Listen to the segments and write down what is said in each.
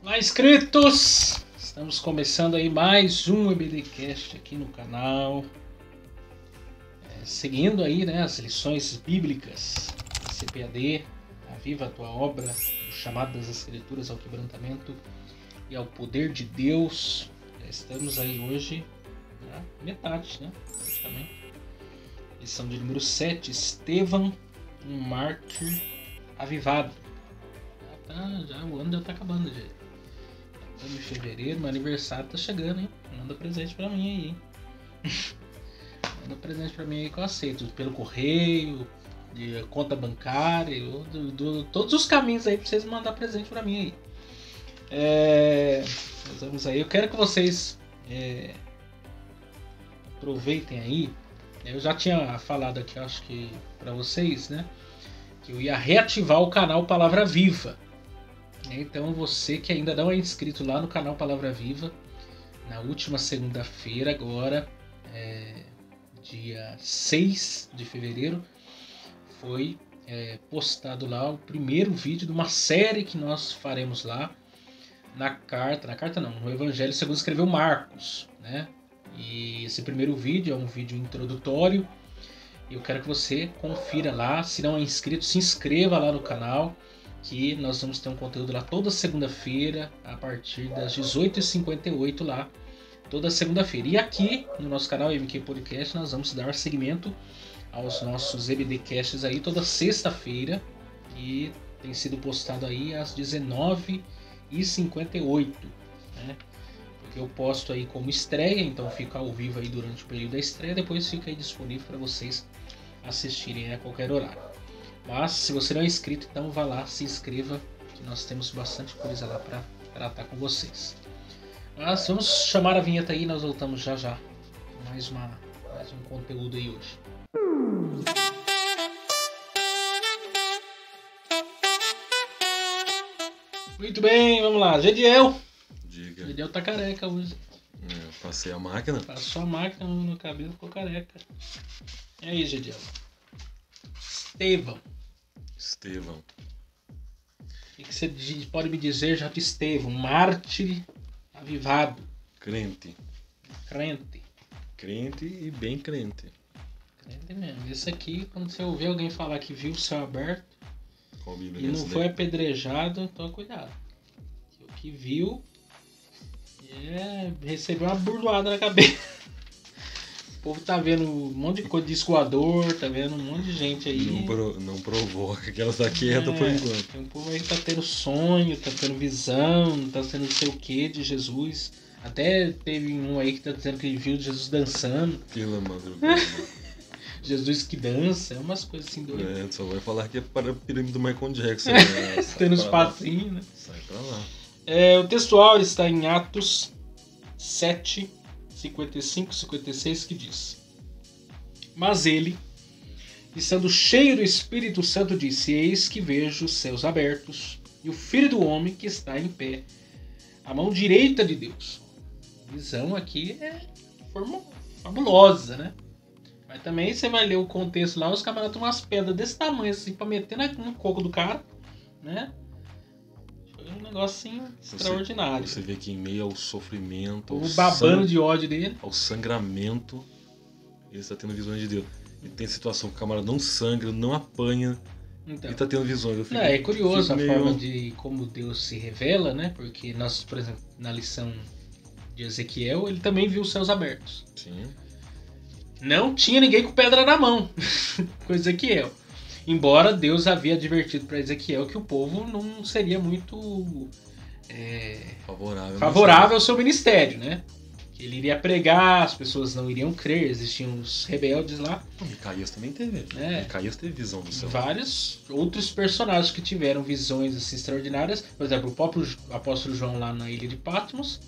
Olá, inscritos! Estamos começando aí mais um EBDcast aqui no canal. Seguindo aí, né, as lições bíblicas da CPAD, Aviva a Tua Obra, o chamado das Escrituras ao quebrantamento e ao poder de Deus. Já estamos aí hoje na metade, né, praticamente. Lição de número 7, Estevão, um mártir avivado. Já o ano já tá acabando, gente. Estamos em fevereiro, meu aniversário tá chegando, hein? Manda presente pra mim aí, hein? Manda presente pra mim aí que eu aceito. Pelo correio, de conta bancária, todos os caminhos aí pra vocês mandar presente pra mim aí. Nós vamos aí. Eu quero que vocês aproveitem aí. Eu já tinha falado aqui, acho que pra vocês, né? Que eu ia reativar o canal Palavra Viva. Então você que ainda não é inscrito lá no canal Palavra Viva, na última segunda-feira agora, dia 6 de fevereiro, foi postado lá o primeiro vídeo de uma série que nós faremos lá no Evangelho segundo escreveu Marcos, né? E esse primeiro vídeo é um vídeo introdutório. Eu quero que você confira lá, se não é inscrito, se inscreva lá no canal, que nós vamos ter um conteúdo lá toda segunda-feira, a partir das 18h58 lá, toda segunda-feira. E aqui, no nosso canal MQ Podcast, nós vamos dar seguimento aos nossos EBDcasts aí toda sexta-feira, e tem sido postado aí às 19h58, né? Porque eu posto aí como estreia, então fica ao vivo aí durante o período da estreia, depois fica aí disponível para vocês assistirem a qualquer horário. Mas se você não é inscrito, então vá lá, se inscreva, que nós temos bastante coisa lá para tratar com vocês. Mas vamos chamar a vinheta aí e nós voltamos já já com mais um conteúdo aí hoje. Muito bem, vamos lá. Gediel. Diga. Gediel tá careca hoje. Passei a máquina. Passou a máquina no cabelo, ficou careca. E aí, Gediel? Estevão. O que você pode me dizer já de Estevão? Mártir avivado. Crente e bem crente. Crente mesmo. Esse aqui, quando você ouvir alguém falar que viu o céu aberto e não foi apedrejado, então cuidado. O que viu recebeu uma burdoada na cabeça. O povo tá vendo um monte de coisa de escoador, tá vendo um monte de gente aí. Não provoca, que ela tá quieta por enquanto. Tem um povo aí que tá tendo sonho, tá tendo visão, tá tendo não sei o que de Jesus. Até teve um aí que tá dizendo que viu Jesus dançando. Pela madrugada. Jesus que dança, é umas coisas assim doidas. Só vai falar que é para a pirâmide do Michael Jackson. Tendo uns passinhos, né? Sai pra lá. O textual está em Atos 7, 55, 56, que diz: Mas ele, estando cheio do Espírito Santo, disse: Eis que vejo os céus abertos e o Filho do Homem que está em pé, à mão direita de Deus. A visão aqui é fabulosa, né? Mas também você vai ler o contexto lá, os camaradas têm umas pedras desse tamanho assim pra meter no coco do cara, né? Foi um negócio assim extraordinário. Você vê que em meio ao sofrimento, o babando de ódio dele, ao sangramento, ele está tendo visões de Deus. E tem situação que o camarada não sangra, não apanha, então, e está tendo visões. É curioso a forma de como Deus se revela, né? Porque nós, por exemplo, na lição de Ezequiel, ele também viu os céus abertos. Sim. Não tinha ninguém com pedra na mão com Ezequiel. Embora Deus havia advertido para Ezequiel que o povo não seria muito favorável ao seu ministério, né? Que ele iria pregar, as pessoas não iriam crer, existiam os rebeldes lá. Micaías também teve. Micaías teve visão do céu. Vários outros personagens que tiveram visões assim, extraordinárias. Por exemplo, o próprio apóstolo João lá na ilha de Patmos.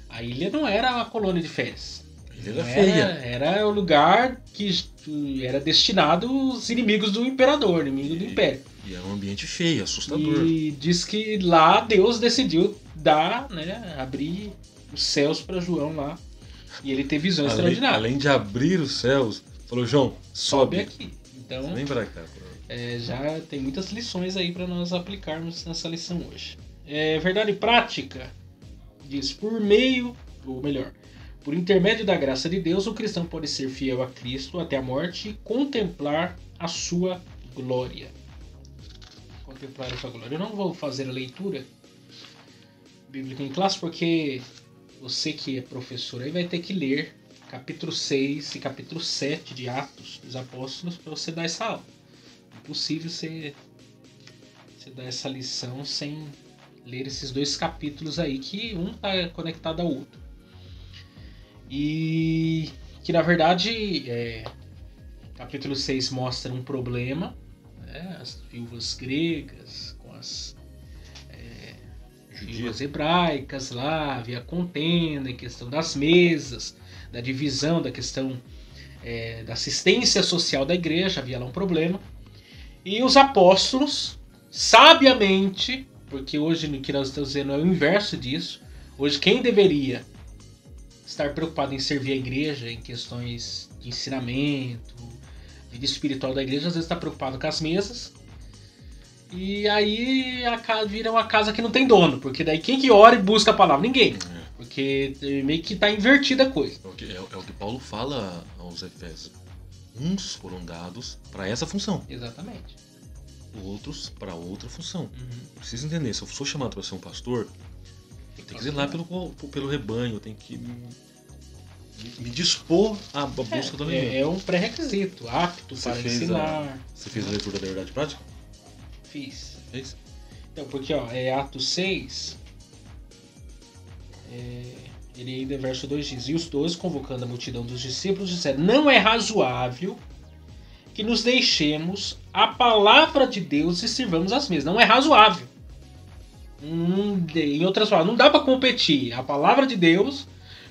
A ilha não era uma colônia de férias. Era feia. Era o lugar que era destinado aos inimigos do imperador, inimigo do império. E era um ambiente feio, assustador. E diz que lá Deus decidiu abrir os céus para João lá. E ele teve visões extraordinárias. Além de abrir os céus, falou: João, sobe aqui. Então, vem pra cá. já tem muitas lições aí para nós aplicarmos nessa lição hoje. Verdade prática diz, por intermédio da graça de Deus, o cristão pode ser fiel a Cristo até a morte e contemplar a sua glória. Contemplar a sua glória. Eu não vou fazer a leitura bíblica em classe, porque você que é professor aí vai ter que ler capítulo 6 e capítulo 7 de Atos dos Apóstolos para você dar essa aula. É impossível você dar essa lição sem ler esses 2 capítulos aí, que um está conectado ao outro. E que na verdade capítulo 6 mostra um problema, né? As viúvas gregas com as viúvas hebraicas lá, havia contenda em questão das mesas, da divisão, da questão da assistência social da igreja, havia lá um problema. E os apóstolos, sabiamente, porque hoje o que nós estamos vendo é o inverso disso, hoje quem deveria estar preocupado em servir a igreja em questões de ensinamento, vida espiritual da igreja, às vezes está preocupado com as mesas. E aí vira uma casa que não tem dono, porque daí quem que ora e busca a palavra? Ninguém. Porque meio que está invertida a coisa. É o que Paulo fala aos Efésios. Uns foram dados para essa função. Exatamente. Outros para outra função. Preciso entender, se eu sou chamado para ser um pastor, eu tenho que zelar pelo rebanho, eu tenho que me dispor à busca do rebanho. É um pré-requisito, apto para ensinar. Você fez a leitura da verdade prática? Fiz. Fez? Então, porque Atos 6, ele ainda verso 2 diz: E os 12, convocando a multidão dos discípulos, disseram: Não é razoável que nos deixemos a palavra de Deus e sirvamos as mesas. Não é razoável. Em outras palavras, não dá para competir a palavra de Deus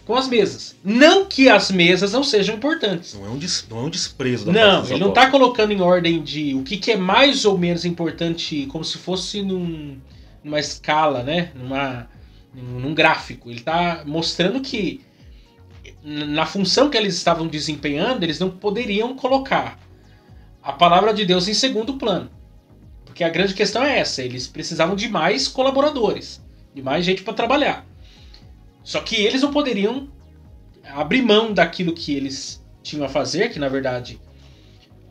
com as mesas. Não que as mesas não sejam importantes. Não é um desprezo da Não, ele não está colocando em ordem de o que é mais ou menos importante, como se fosse numa escala, né? Num gráfico. Ele está mostrando que na função que eles estavam desempenhando, eles não poderiam colocar a palavra de Deus em segundo plano. Porque a grande questão é essa, eles precisavam de mais colaboradores, de mais gente para trabalhar. Só que eles não poderiam abrir mão daquilo que eles tinham a fazer, que na verdade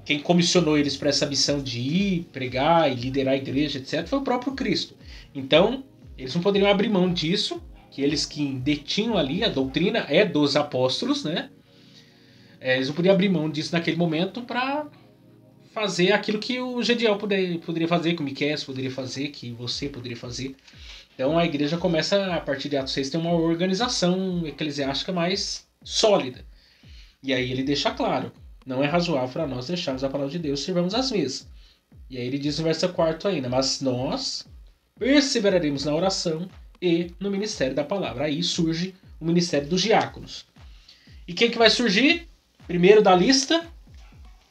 quem comissionou eles para essa missão de ir, pregar e liderar a igreja, etc., foi o próprio Cristo. Então, eles não poderiam abrir mão disso, que eles que detinham ali, a doutrina é dos apóstolos, né? Eles não podiam abrir mão disso naquele momento para fazer aquilo que o Gediel poderia fazer, que o Miqueias poderia fazer, que você poderia fazer. Então a igreja começa, a partir de Atos 6, ter uma organização eclesiástica mais sólida. E aí ele deixa claro, não é razoável para nós deixarmos a palavra de Deus e servamos as mesas. E aí ele diz no verso 4 ainda, mas nós perseveraremos na oração e no ministério da palavra. Aí surge o ministério dos diáconos. E quem que vai surgir? Primeiro da lista,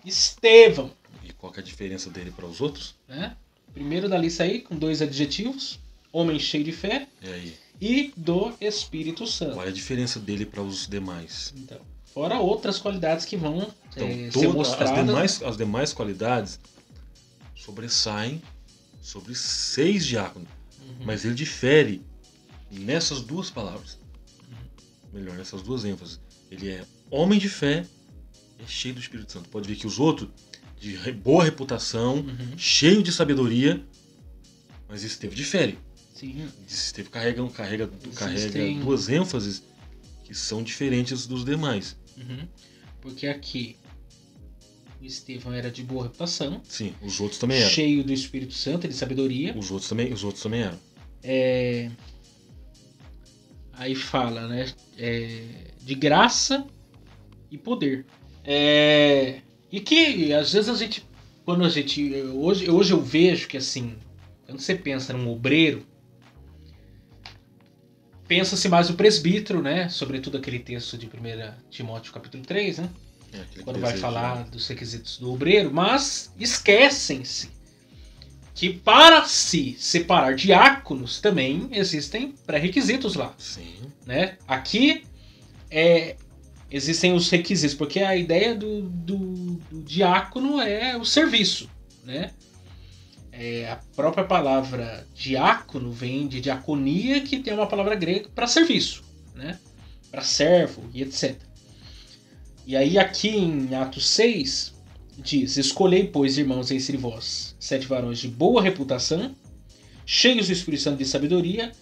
Estevão. E qual que é a diferença dele para os outros? Primeiro da lista aí, com 2 adjetivos. Homem cheio de fé e do Espírito Santo. Qual é a diferença dele para os demais? Então, fora outras qualidades que vão ser mostradas. As demais qualidades sobressaem sobre 6 diáconos. Mas ele difere nessas 2 palavras. Melhor, nessas 2 ênfases. Ele é homem de fé e é cheio do Espírito Santo. Pode ver que os outros, de boa reputação, cheio de sabedoria, mas Estevão difere. Sim. Estevão carrega 2 ênfases que são diferentes dos demais. Porque aqui o Estevão era de boa reputação. Sim, os outros também eram. Cheio do Espírito Santo, de sabedoria. Os outros também eram. Aí fala, né? De graça e poder. E que às vezes hoje eu vejo que assim, quando você pensa num obreiro, pensa-se mais o presbítero, né? Sobretudo aquele texto de 1 Timóteo capítulo 3, né? Quando vai falar dos requisitos do obreiro, mas esquecem-se que para se separar diáconos também existem pré-requisitos lá. Sim. Né? Aqui existem os requisitos, porque a ideia do diácono é o serviço, né? A própria palavra diácono vem de diaconia, que tem uma palavra grega para serviço, né? Para servo e etc. E aí aqui em Atos 6 diz: escolhei, pois, irmãos, entre vós 7 varões de boa reputação, cheios do Espírito Santo de sabedoria,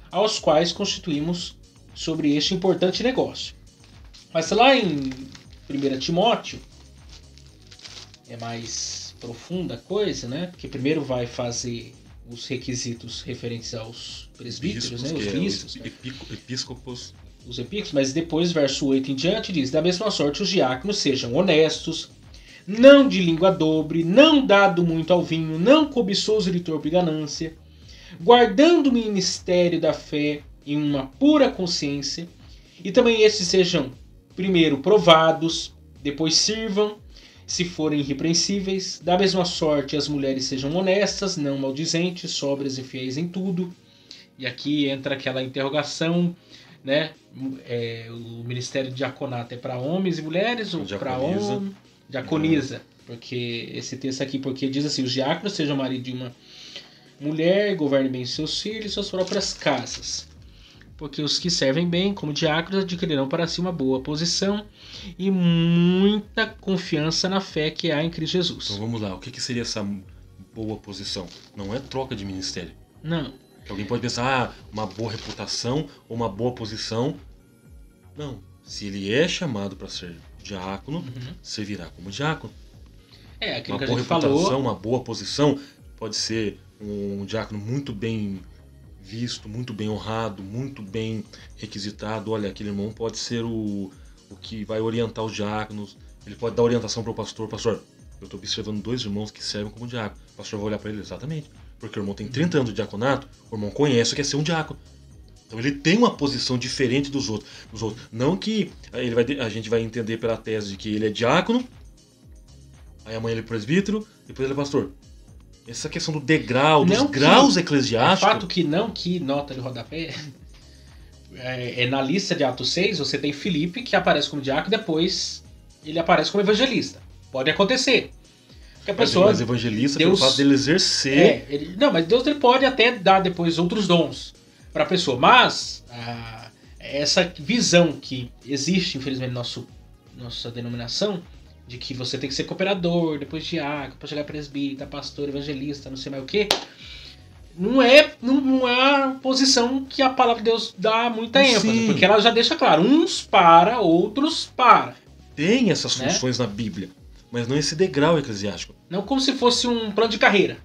aos quais constituímos sobre este importante negócio. Mas lá em 1 Timóteo é mais profunda a coisa, né? Porque primeiro vai fazer os requisitos referentes aos presbíteros, né? Os bispos, episcopos. Os epícopos, mas depois, verso 8 em diante, diz: da mesma sorte os diáconos sejam honestos, não de língua dobre, não dado muito ao vinho, não cobiçoso de torpe ganância, guardando o ministério da fé em uma pura consciência, e também estes sejam primeiro provados, depois sirvam, se forem irrepreensíveis. Da mesma sorte as mulheres sejam honestas, não maldizentes, sóbrias e fiéis em tudo. E aqui entra aquela interrogação, né? O ministério de diaconato é para homens e mulheres ou para homens? Diaconisa, porque esse texto aqui, porque diz assim: os diáconos sejam marido de uma mulher, governem bem seus filhos e suas próprias casas, porque os que servem bem como diáconos adquirirão para si uma boa posição e muita confiança na fé que há em Cristo Jesus. Então vamos lá, o que seria essa boa posição? Não é troca de ministério. Não. Alguém pode pensar, uma boa reputação ou uma boa posição. Não. Se ele é chamado para ser diácono, servirá como diácono. Aquilo uma que a boa gente reputação, falou. uma boa posição, pode ser um diácono muito bem visto, muito bem honrado, muito bem requisitado. Olha, aquele irmão pode ser o que vai orientar os diáconos. Ele pode dar orientação para o pastor. Pastor, eu estou observando 2 irmãos que servem como diácono. O pastor vai olhar para ele, exatamente. Porque o irmão tem 30 anos de diaconato, o irmão conhece o que é ser um diácono. Então ele tem uma posição diferente dos outros. Não que a gente vai entender pela tese de que ele é diácono, aí amanhã ele é presbítero, depois ele é pastor. Essa questão do degrau, dos graus eclesiásticos... O fato que nota de rodapé, na lista de Atos 6, você tem Filipe, que aparece como diácono, depois ele aparece como evangelista. Pode acontecer. Porque a pessoa, mas evangelista, Deus, pelo fato dele exercer... mas Deus ele pode até dar depois outros dons para a pessoa. Mas essa visão que existe, infelizmente, na nossa denominação, de que você tem que ser cooperador, depois diácono, para chegar presbítero, pastor, evangelista, não sei mais o que, não é a posição que a palavra de Deus dá muita ênfase, porque ela já deixa claro, uns para, outros para. Tem essas funções na Bíblia, mas não esse degrau eclesiástico. Não como se fosse um plano de carreira.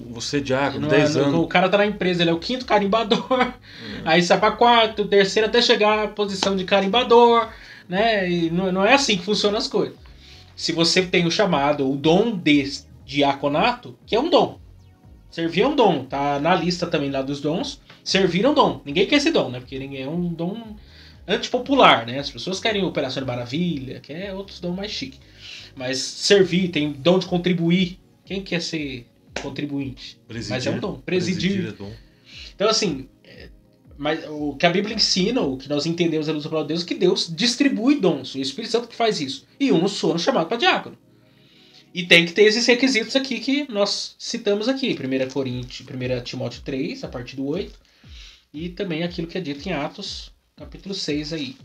Você é diácono, 10 anos. O cara tá na empresa, ele é o 5º carimbador, aí sai pra 4º, 3º, até chegar à posição de carimbador, né? E não é assim que funcionam as coisas. Se você tem o chamado, o dom de diaconato, que é um dom. Servir é um dom, tá na lista também lá dos dons. Servir é um dom. Ninguém quer esse dom, né? Porque é um dom antipopular, né? As pessoas querem Operação de Maravilha, quer outros dons mais chiques. Mas servir, tem dom de contribuir. Quem quer ser contribuinte? Presidir. Mas é um dom. Presidir. É dom. Então, assim, mas o que a Bíblia ensina, o que nós entendemos à luz da palavra de Deus, é que Deus distribui dons. O Espírito Santo que faz isso. E uns foram chamados para diácono. E tem que ter esses requisitos aqui que nós citamos aqui. 1 Timóteo 3, a partir do 8. E também aquilo que é dito em Atos, capítulo 6 aí.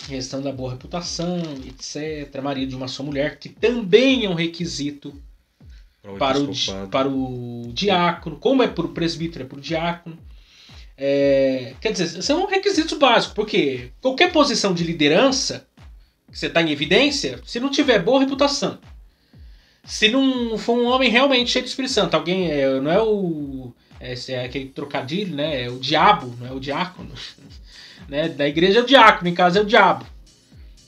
Questão da boa reputação, etc. Marido de uma só mulher, que também é um requisito para o diácono. Como é para o presbítero, é para o diácono. Quer dizer, são requisitos básicos, porque qualquer posição de liderança que você está em evidência, se não tiver boa reputação, se não for um homem realmente cheio do Espírito Santo, alguém não é aquele trocadilho, né? É o diabo, não é o diácono, né? Da igreja é o diácono, em casa é o diabo,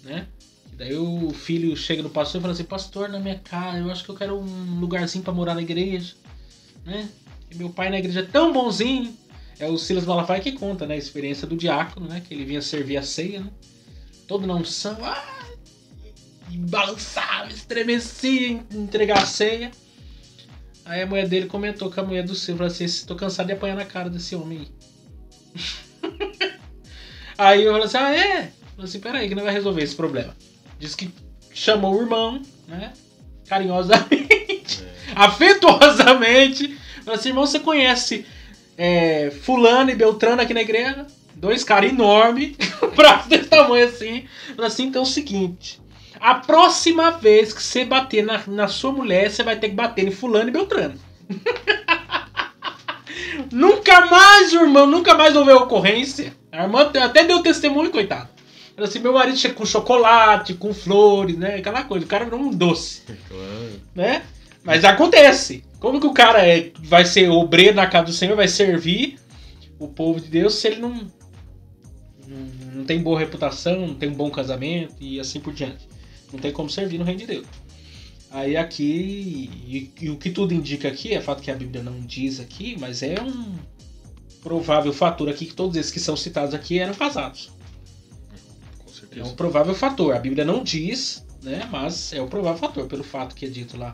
né? E daí o filho chega no pastor e fala assim: pastor, na minha casa, eu acho que eu quero um lugarzinho para morar na igreja, né? E meu pai na igreja é tão bonzinho. É o Silas Malafaia que conta, né, a experiência do diácono, né, que ele vinha servir a ceia, né, todo na unção, e balançava, estremecia, entregar a ceia. Aí a mulher dele comentou com a mulher do Silas, falou assim: estou cansado de apanhar na cara desse homem aí. Aí eu falei assim: falei assim, peraí que não vai resolver esse problema. Diz que chamou o irmão, né, carinhosamente. afetuosamente. Fala assim, irmão, você conhece fulano e Beltrano aqui na igreja? 2 caras enormes, braço desse tamanho assim. Fala assim, então é o seguinte, a próxima vez que você bater na sua mulher, você vai ter que bater em fulano e Beltrano. Nunca mais, irmão, nunca mais houve ocorrência. A irmã até deu testemunho, coitado. Ela assim, meu marido chega com chocolate, com flores, né? Aquela coisa, o cara virou um doce. Claro. Né? Mas acontece. Como que o cara vai ser obreiro na casa do Senhor, vai servir o povo de Deus se ele não tem boa reputação, não tem um bom casamento e assim por diante. Não tem como servir no reino de Deus. Aí aqui, e o que tudo indica aqui, é fato que a Bíblia não diz aqui, mas é um provável fator aqui que todos esses que são citados aqui eram casados. Com certeza. É um provável fator. A Bíblia não diz, né, mas é um provável fator, pelo fato que é dito lá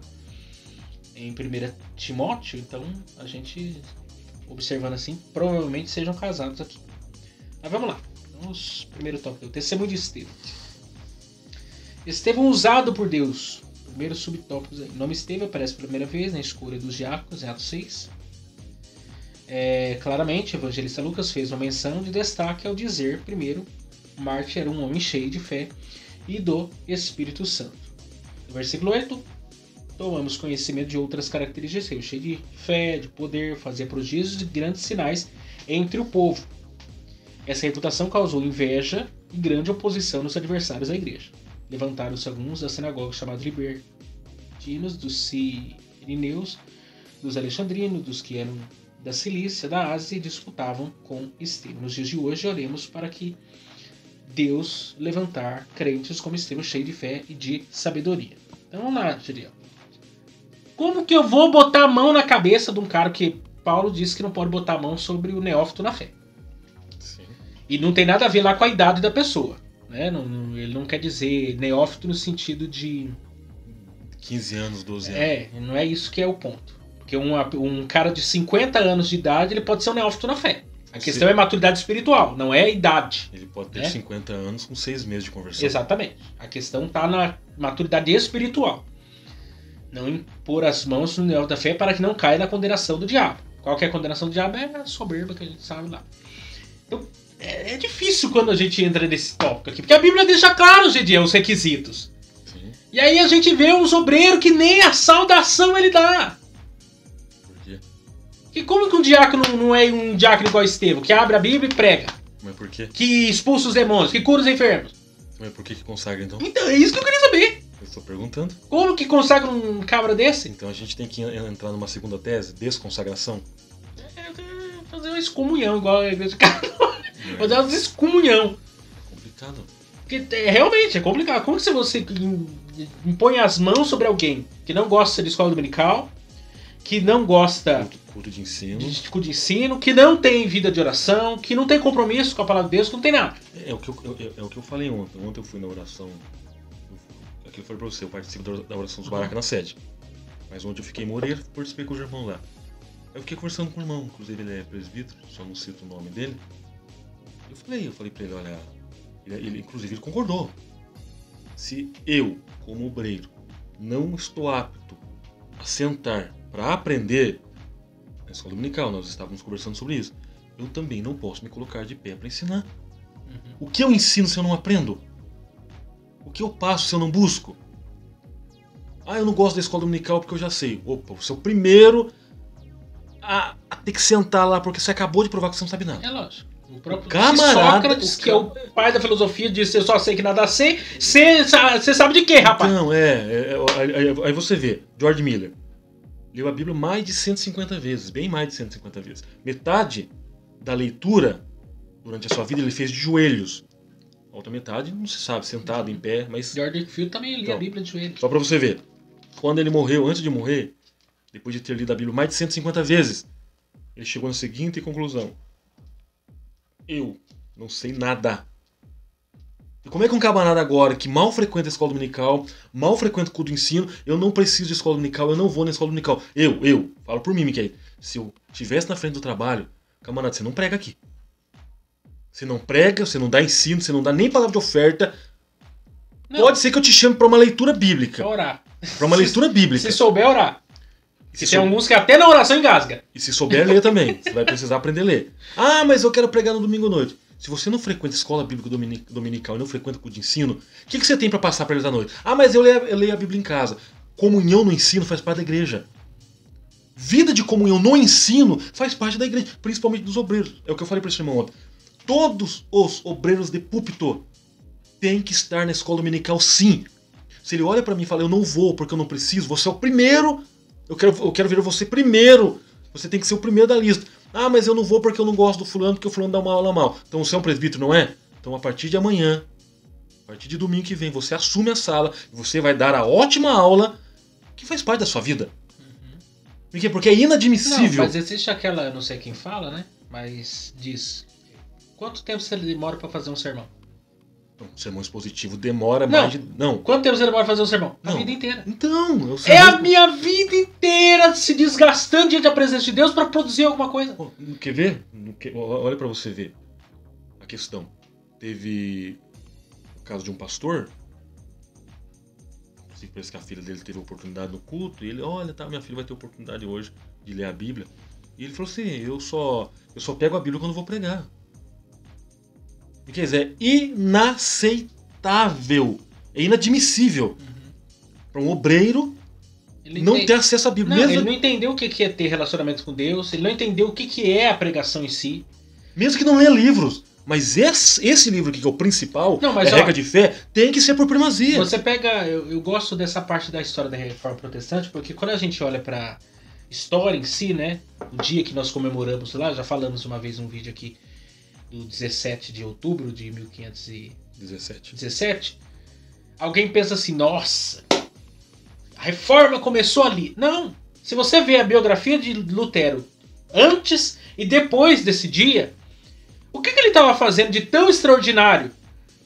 em 1 Timóteo. Então, a gente, observando assim, provavelmente sejam casados aqui. Mas vamos lá. Vamos primeiro tópico. O testemunho de Estevão. Estevão usado por Deus. Primeiro subtópico aí. O nome Estevão aparece pela primeira vez na escolha dos diáconos, em Atos 6. Claramente, o evangelista Lucas fez uma menção de destaque ao dizer, primeiro, Marte era um homem cheio de fé e do Espírito Santo. No versículo 8, tomamos conhecimento de outras características, cheio de fé, de poder, fazia prodígios e grandes sinais entre o povo. Essa reputação causou inveja e grande oposição nos adversários da igreja. Levantaram-se alguns da sinagoga chamados libertinos, dos sirineus, dos alexandrinos, dos que eram da Cilícia, da Ásia, e disputavam com Estevão. Nos dias de hoje, oremos para que Deus levantar crentes como Estevão, cheio de fé e de sabedoria. Então vamos lá, Giriel. Como que eu vou botar a mão na cabeça de um cara que Paulo disse que não pode botar a mão sobre o neófito na fé? Sim. E não tem nada a ver lá com a idade da pessoa. Né? Ele não quer dizer neófito no sentido de 15 anos, 12 anos. Não é isso que é o ponto. Porque um cara de 50 anos de idade, ele pode ser um neófito na fé. A questão é maturidade espiritual, não é idade. Ele pode ter 50 anos com 6 meses de conversão. Exatamente. A questão está na maturidade espiritual. Não impor as mãos no neófito da fé para que não caia na condenação do diabo. Qual que é a condenação do diabo? É a soberba que a gente sabe lá. Então, é difícil quando a gente entra nesse tópico aqui, porque a Bíblia deixa claro, Gediel, os requisitos. Sim. E aí a gente vê uns obreiros que nem a saudação ele dá. Por quê? E como que um diácono não é um diácono igual a Estevão, que abre a Bíblia e prega? Mas por quê? Que expulsa os demônios, que cura os enfermos? Mas por que consagra então? Então, é isso que eu queria saber. Eu estou perguntando. Como que consagra um cabra desse? Então a gente tem que entrar numa segunda tese, desconsagração. Fazer uma excomunhão, igual a igreja católica. Fazer uma excomunhão. É complicado. Porque realmente é complicado. Como que você impõe as mãos sobre alguém que não gosta de escola dominical, que não gosta culto de ensino, de ensino, que não tem vida de oração, que não tem compromisso com a palavra de Deus, que não tem nada? É o que eu falei ontem. Ontem eu fui na oração. Aquilo foi pra você, eu participo da oração dos Baracas na sede. Mas ontem eu fiquei em Moreira, participei com o irmão lá. Eu fiquei conversando com o irmão, inclusive ele é presbítero, só não cito o nome dele. Eu falei pra ele, olha, ele inclusive ele concordou. Se eu, como obreiro, não estou apto a sentar para aprender na escola dominical, nós estávamos conversando sobre isso, eu também não posso me colocar de pé para ensinar. O que eu ensino se eu não aprendo? O que eu passo se eu não busco? Eu não gosto da escola dominical porque eu já sei. Opa, você é o primeiro a ter que sentar lá porque você acabou de provar que você não sabe nada. É lógico. O próprio Sócrates, que é o pai da filosofia, disse: eu só sei que nada sei. Você sabe de quê, rapaz? Não, aí você vê, George Miller leu a Bíblia mais de 150 vezes, bem mais de 150 vezes. Metade da leitura durante a sua vida ele fez de joelhos. A outra metade, não se sabe, sentado, em pé, mas... George Field também lia a Bíblia de joelhos. Só pra você ver, quando ele morreu, antes de morrer, depois de ter lido a Bíblia mais de 150 vezes, ele chegou na seguinte conclusão: eu não sei nada. E como é que um camarada agora, que mal frequenta a escola dominical, mal frequenta o culto do ensino, eu não preciso de escola dominical, eu não vou na escola dominical. Eu, falo por mim, Miquel, se eu estivesse na frente do trabalho, camarada, você não prega aqui. Você não prega, você não dá ensino, você não dá nem palavra de oferta. Não. Pode ser que eu te chame para uma leitura bíblica. Pra orar. Para uma leitura bíblica. Se souber orar. Que tem alguns que até na oração engasga. E se souber ler também, você vai precisar aprender a ler. Ah, mas eu quero pregar no domingo à noite. Se você não frequenta escola bíblica dominical e não frequenta curso de ensino, o que você tem para passar para eles à noite? Ah, mas eu leio a Bíblia em casa. Comunhão no ensino faz parte da igreja. Vida de comunhão no ensino faz parte da igreja, principalmente dos obreiros. É o que eu falei para esse irmão ontem. Todos os obreiros de púlpito têm que estar na escola dominical, sim. Se ele olha para mim e fala, eu não vou porque eu não preciso, você é o primeiro, eu quero ver você primeiro. Você tem que ser o primeiro da lista. Ah, mas eu não vou porque eu não gosto do fulano, porque o fulano dá uma aula mal. Então você é um presbítero, não é? Então a partir de amanhã, a partir de domingo que vem, você assume a sala e você vai dar a ótima aula que faz parte da sua vida. Por quê? Porque é inadmissível. Não, mas existe aquela, eu não sei quem fala, né? Mas diz, quanto tempo você demora para fazer um sermão? Um sermão expositivo demora mais de... Não. Quanto tempo você demora pra fazer um sermão? Não. A vida inteira. Então... É a minha vida inteira se desgastando diante da presença de Deus pra produzir alguma coisa. Quer ver? Olha pra você ver a questão. Teve o caso de um pastor. Parece que a filha dele teve oportunidade no culto. E ele, olha, tá, minha filha vai ter oportunidade hoje de ler a Bíblia. E ele falou assim, eu só pego a Bíblia quando vou pregar. Quer dizer, é inaceitável, é inadmissível para um obreiro não ter acesso à Bíblia. Ele não entendeu o que é ter relacionamento com Deus, ele não entendeu o que é a pregação em si. Mesmo que não leia livros, mas esse livro aqui, que é o principal, a regra de fé, tem que ser por primazia. Você pega, eu gosto dessa parte da história da Reforma Protestante, porque quando a gente olha para história em si, né, o dia que nós comemoramos lá, já falamos uma vez num vídeo aqui, do 17 de outubro de 1517, alguém pensa assim, nossa, a reforma começou ali. Não, se você vê a biografia de Lutero antes e depois desse dia, o que ele estava fazendo de tão extraordinário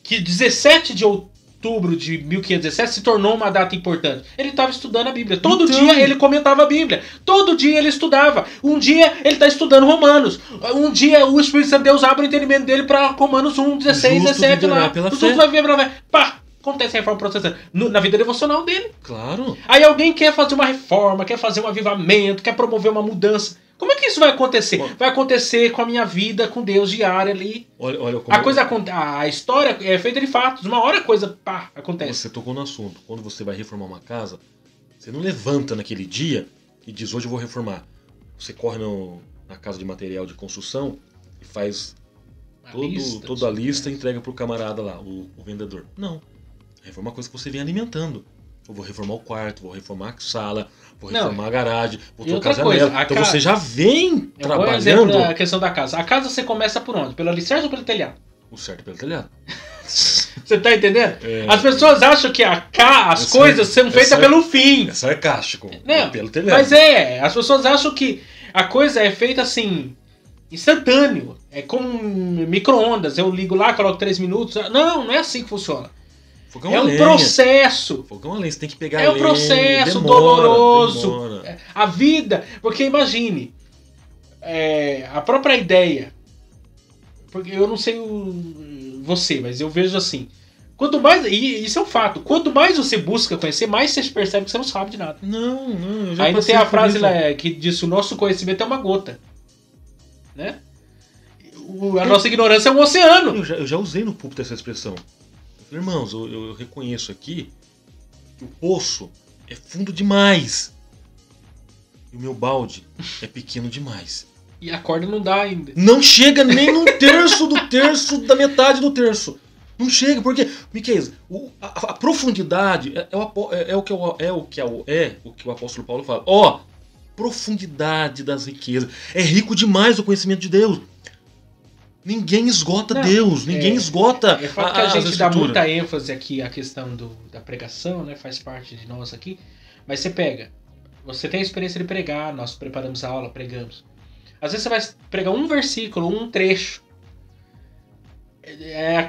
que 17 de outubro de 1517 se tornou uma data importante? Ele estava estudando a Bíblia. Todo dia ele comentava a Bíblia. Todo dia ele estudava. Um dia ele está estudando Romanos. Um dia o Espírito Santo de Deus abre o entendimento dele para Romanos 1, 16, 17 lá. Tudo vai ver pela fé. Pá! Acontece a reforma protestante na vida devocional dele. Claro. Aí alguém quer fazer uma reforma, quer fazer um avivamento, quer promover uma mudança. Como é que isso vai acontecer? Vai acontecer com a minha vida, com Deus diária ali. Olha como a história é feita de fatos. Uma hora a coisa acontece. Você tocou no assunto. Quando você vai reformar uma casa, você não levanta naquele dia e diz, hoje eu vou reformar. Você corre na casa de material de construção e faz toda a lista e entrega pro camarada lá, o vendedor. Não. A reforma é uma coisa que você vem alimentando. Eu vou reformar o quarto, vou reformar a sala, vou reformar a garagem, vou trocar a janela. Então você já vem trabalhando. Exemplo, a questão da casa. A casa você começa por onde? Pelo alicerce ou pelo telhado? O certo é pelo telhado. Você tá entendendo? As pessoas acham que as coisas são feitas pelo fim. É sarcástico. Não, pelo telhado. Mas as pessoas acham que a coisa é feita assim, instantâneo. É como micro-ondas. Eu ligo lá, coloco 3 minutos. Não é assim que funciona. Fogão a lenha. Processo. Fogão a lenha, você tem que pegar a lenha. É um processo doloroso. A vida, porque imagine, a própria ideia, porque eu não sei você, mas eu vejo assim, quanto mais, e isso é um fato, quanto mais você busca conhecer, mais você percebe que você não sabe de nada. Não, eu já ainda tem a frase lá que diz, o nosso conhecimento é uma gota, né? A nossa ignorância é um oceano. Eu já usei no púlpito essa expressão. Irmãos, eu reconheço aqui que o poço é fundo demais e o meu balde é pequeno demais. E a corda não dá ainda. Não chega nem num terço do terço da metade do terço. Não chega, porque, Miquel, a profundidade é o que o apóstolo Paulo fala. Profundidade das riquezas. É rico demais o conhecimento de Deus. Ninguém esgota Deus, ninguém esgota É fato que a gente dá muita ênfase aqui à questão da pregação, né? Faz parte de nós aqui. Mas você tem a experiência de pregar, nós preparamos a aula, pregamos. Às vezes você vai pregar um versículo, um trecho.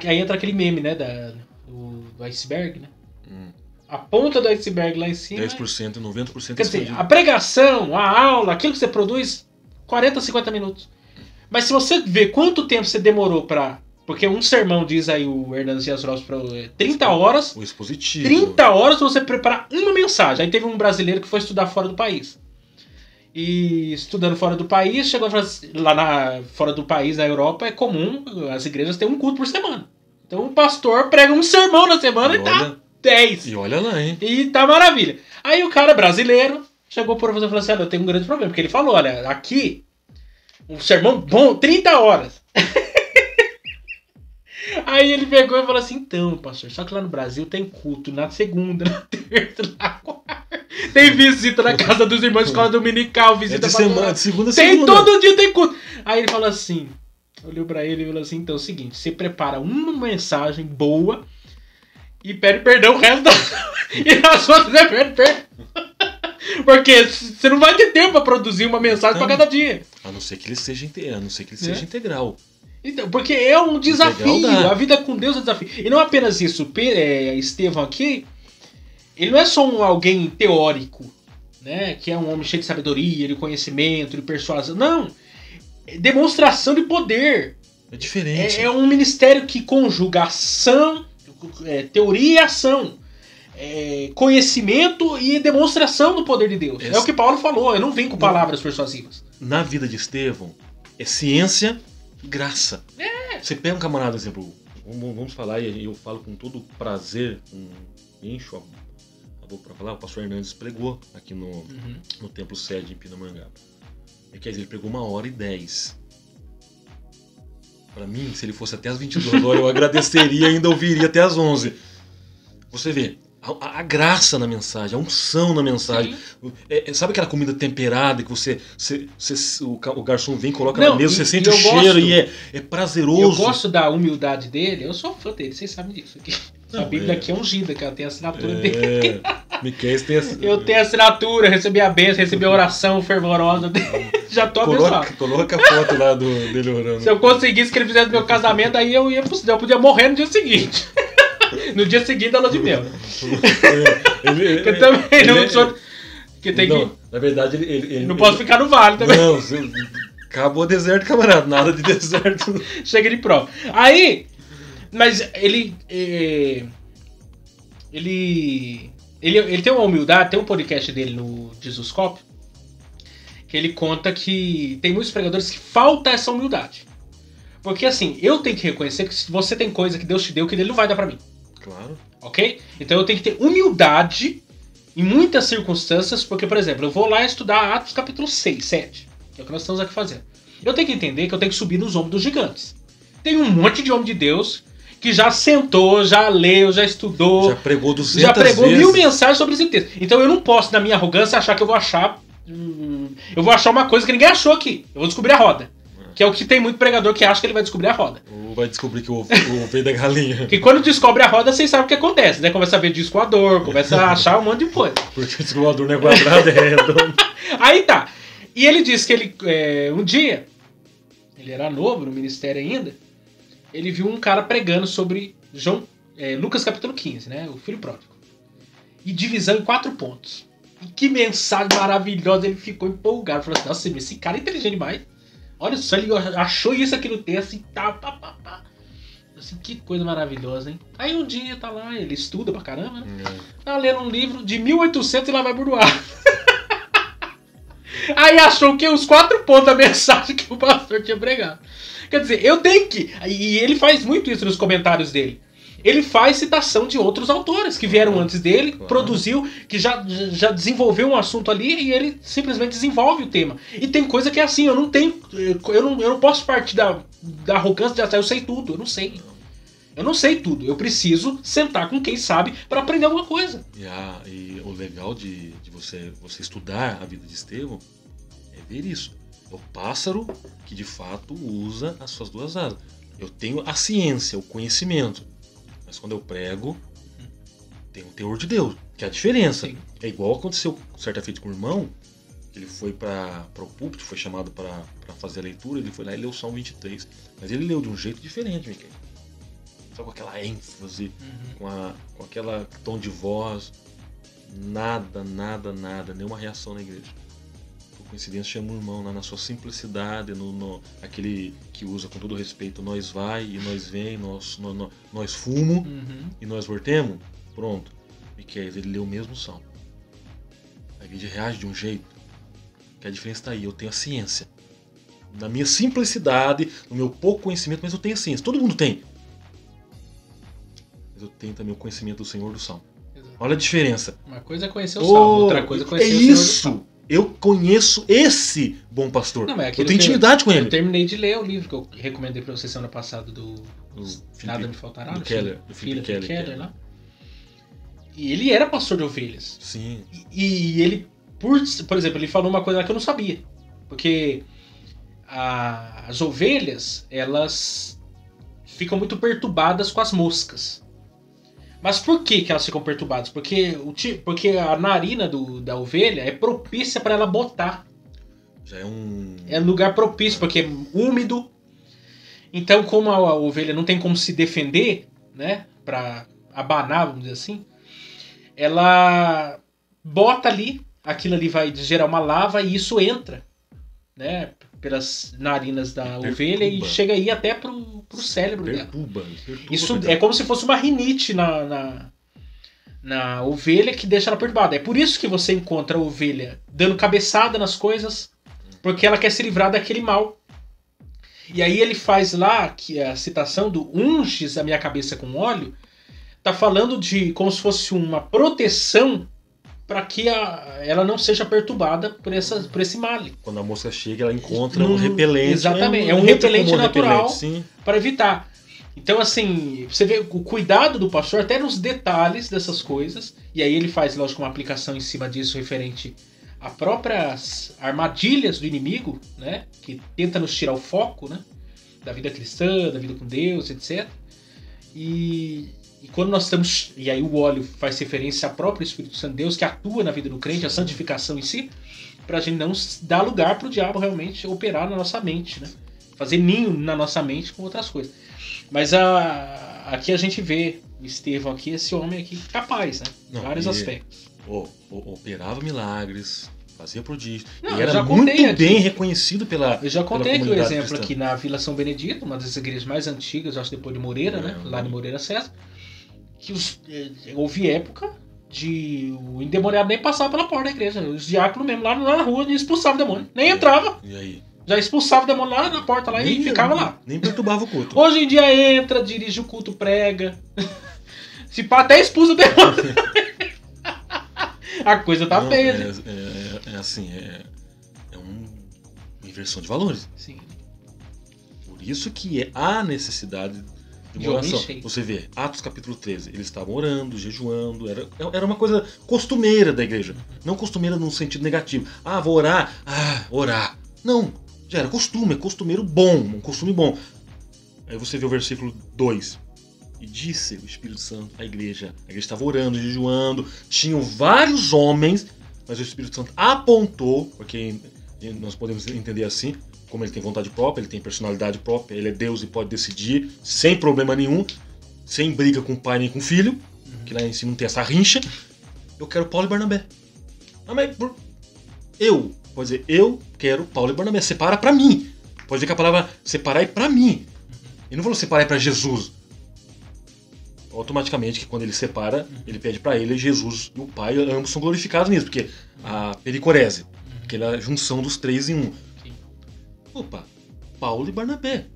Aí entra aquele meme, né? Do iceberg, né? A ponta do iceberg lá em cima. 10% e 90% quer dizer, a pregação, a aula, aquilo que você produz, 40, 50 minutos. Mas se você vê quanto tempo você demorou para... Porque um sermão, diz aí o Hernandes Dias Lopes, 30 horas... O expositivo. 30 horas pra você preparar uma mensagem. Aí teve um brasileiro que foi estudar fora do país. e estudando fora do país, chegou lá fora do país, na Europa, é comum as igrejas terem um culto por semana. Então o pastor prega um sermão na semana e tá 10. E olha lá, hein? E tá maravilha. Aí o cara brasileiro chegou pro professor e falou assim, olha, eu tenho um grande problema. Porque ele falou, olha, aqui, um sermão bom, 30 horas. Aí ele pegou e falou assim, então, pastor, só que lá no Brasil tem culto na segunda, na terça, na quarta. Tem visita na casa dos irmãos, escola dominical, visita de semana, de segunda a tem segunda. Todo dia tem culto. Aí ele falou assim, olhou pra ele e falou assim, então é o seguinte, você prepara uma mensagem boa e pede perdão o resto da... E nas outras você pede perdão. Porque você não vai ter tempo pra produzir uma mensagem pra cada dia. A não ser que ele seja seja integral. Então, porque é um desafio. A vida com Deus é um desafio. E não apenas isso. Estevão aqui, ele não é só alguém teórico, né? Que é um homem cheio de sabedoria, de conhecimento, de persuasão. Não. É demonstração de poder. É diferente. É um ministério que conjuga ação, teoria e ação. Conhecimento e demonstração do poder de Deus. É o que Paulo falou. Eu não venho com palavras persuasivas. Na vida de Estevão, é ciência e graça. Você pega um camarada, por exemplo, vamos falar, e eu falo com todo prazer, encho a boca pra falar, o pastor Hernandes pregou aqui no Templo Sede em Pindamonhangaba. Quer dizer, ele pregou 1h10. Pra mim, se ele fosse até as 22 horas, eu agradeceria e ainda ouviria até as 11. Você vê, a graça na mensagem, a unção na mensagem. Sabe aquela comida temperada que o garçom vem, coloca na mesa, você sente o cheiro e é prazeroso. Eu gosto da humildade dele, eu sou fã dele, vocês sabem disso. A Bíblia aqui é ungida, que ela tem a assinatura dele. Miqueias tem Eu tenho a assinatura, recebi a bênção, recebi a oração fervorosa dele. Já tô abençoado. Coloca a foto lá dele orando. Se eu conseguisse que ele fizesse meu casamento, aí eu podia morrer no dia seguinte. No dia seguinte da lua de mel. Eu também não sou. Que tem que. Na verdade, ele não posso ficar no vale também. Não, acabou o deserto, camarada. Nada de deserto. Chega de prova. Aí. Mas ele tem uma humildade, tem um podcast dele no Jesuscópio, que ele conta que tem muitos pregadores que falta essa humildade. Porque assim, eu tenho que reconhecer que se você tem coisa que Deus te deu, que Ele não vai dar pra mim. Claro. Ok? Então eu tenho que ter humildade em muitas circunstâncias, porque, por exemplo, eu vou lá estudar Atos capítulo 6, 7, que é o que nós estamos aqui fazendo. Eu tenho que entender que eu tenho que subir nos ombros dos gigantes. Tem um monte de homem de Deus que já sentou, já leu, já estudou. Já pregou 200 já pregou vezes. 1000 mensagens sobre esse texto. Então eu não posso, na minha arrogância, achar que eu vou achar uma coisa que ninguém achou aqui. Eu vou descobrir a roda. Que é o que tem muito pregador que acha que ele vai descobrir a roda. Ou vai descobrir que o ovo veio da galinha. Que quando descobre a roda, vocês sabem o que acontece, né? Começa a ver disco voador, começa a achar um monte de coisa. Porque o disco voador não é quadrado, é redondo. Aí tá. E ele disse que ele, um dia, ele era novo no ministério ainda, ele viu um cara pregando sobre Lucas capítulo 15, né? O filho pródigo. E divisão em 4 pontos. E que mensagem maravilhosa, ele ficou empolgado. Falou assim, nossa, esse cara é inteligente demais. Olha só, ele achou isso aqui no texto e tá, assim, que coisa maravilhosa, hein? Aí um dia tá lá, ele estuda pra caramba, né? Tá lendo um livro de 1800 e lá vai burdoar. Aí achou que os 4 pontos da mensagem que o pastor tinha pregado. Quer dizer, eu tenho que... E ele faz muito isso nos comentários dele. Ele faz citação de outros autores que vieram antes dele, produziu, que já desenvolveu um assunto ali e ele simplesmente desenvolve o tema. E tem coisa que é assim, eu não posso partir da arrogância de achar eu sei tudo, eu não sei. Eu não sei tudo, eu preciso sentar com quem sabe para aprender alguma coisa. E o legal de você estudar a vida de Estevão é ver isso. É o pássaro que de fato usa as suas 2 asas. Eu tenho a ciência, o conhecimento. Mas quando eu prego, tem o teor de Deus, que é a diferença. Sim. É igual aconteceu certa feita com o irmão, que ele foi para o púlpito, foi chamado para fazer a leitura, ele foi lá e leu o Salmo 23. Mas ele leu de um jeito diferente, Miquel. Só com aquela ênfase, com aquela tom de voz, nada, nenhuma reação na igreja. Por coincidência, chama o irmão lá na sua simplicidade, aquele que usa com todo respeito, nós vai e nós vem, nós fumo e nós voltemos. Pronto. Miqueias, ele leu o mesmo salmo. A igreja reage de um jeito. que a diferença está aí. Eu tenho a ciência. Na minha simplicidade, no meu pouco conhecimento, mas eu tenho a ciência. Todo mundo tem. Mas eu tenho também o conhecimento do Senhor do Salmo. Exato. Olha a diferença. Uma coisa é conhecer o Salmo, outra coisa é conhecer o Senhor do Salmo. Eu conheço esse bom pastor. Não, eu tenho intimidade com ele. Eu terminei de ler o livro que eu recomendei pra você semana passada do Nada Me Faltará. Do Keller. Do Philip Keller. Lá. E ele era pastor de ovelhas. Sim. E ele, por exemplo, ele falou uma coisa que eu não sabia. Porque as ovelhas, elas ficam muito perturbadas com as moscas. Mas por que elas ficam perturbadas? Porque a narina da ovelha é propícia para ela botar. Já é um... É um lugar propício, porque é úmido. Então, como a ovelha não tem como se defender, né? Pra abanar, vamos dizer assim. Ela bota ali, aquilo ali vai gerar uma lava e isso entra, né? Pelas narinas da ovelha e chega aí até pro cérebro dela. Isso é como se fosse uma rinite na ovelha que deixa ela perturbada. É por isso que você encontra a ovelha dando cabeçada nas coisas, porque ela quer se livrar daquele mal. E aí ele faz lá que a citação do unges a minha cabeça com óleo, tá falando de como se fosse uma proteção para que ela não seja perturbada por esse mal. Quando a mosca chega, ela encontra um repelente. Exatamente, é um repelente natural para evitar. Então, assim, você vê o cuidado do pastor até nos detalhes dessas coisas. E aí ele faz, lógico, uma aplicação em cima disso referente a próprias armadilhas do inimigo, né? Que tenta nos tirar o foco, né? Da vida cristã, da vida com Deus, etc. E quando nós estamos... E aí o óleo faz referência ao próprio Espírito Santo de Deus, que atua na vida do crente, a santificação em si, pra gente não dar lugar pro diabo realmente operar na nossa mente, né? Fazer ninho na nossa mente com outras coisas. Mas aqui a gente vê o Estevão aqui, esse homem aqui, capaz, né? Em vários aspectos. Operava milagres, fazia prodígio. Não, ele era muito bem reconhecido pela Eu já contei aqui o exemplo cristã. Aqui na Vila São Benedito, uma das igrejas mais antigas, acho que depois de Moreira, né? Lá de Moreira César. Que houve época de o endemoniado nem passava pela porta da igreja. Os diáconos mesmo lá na rua expulsavam o demônio. Nem entrava. E aí? Já expulsava o demônio lá na porta lá e ficava lá. Nem perturbava o culto. Hoje em dia entra, dirige o culto, prega. Se pá, até expulsa o demônio. A coisa tá feia. É assim, é uma inversão de valores. Sim. Por isso que há necessidade de oração. Você vê, Atos capítulo 13, eles estavam orando, jejuando, era uma coisa costumeira da igreja. Não costumeira num sentido negativo. Ah, vou orar, orar. Não, já era costume, costumeiro bom, um costume bom. Aí você vê o versículo 2. E disse o Espírito Santo à igreja. A igreja estava orando, jejuando, tinham vários homens, mas o Espírito Santo apontou, porque nós podemos entender assim, como ele tem vontade própria, ele tem personalidade própria, ele é Deus e pode decidir sem problema nenhum, sem briga com o pai nem com o filho, que lá em cima não tem essa rincha. Eu quero Paulo e Barnabé. Mas pode dizer, eu quero Paulo e Barnabé, separa pra mim. Pode dizer que a palavra separar é pra mim. Ele não falou separar é pra Jesus. Automaticamente, que quando ele separa, ele pede pra ele, Jesus e o Pai, ambos são glorificados nisso, porque a pericorese, aquela junção dos três em um. Opa, Paulo e Barnabé.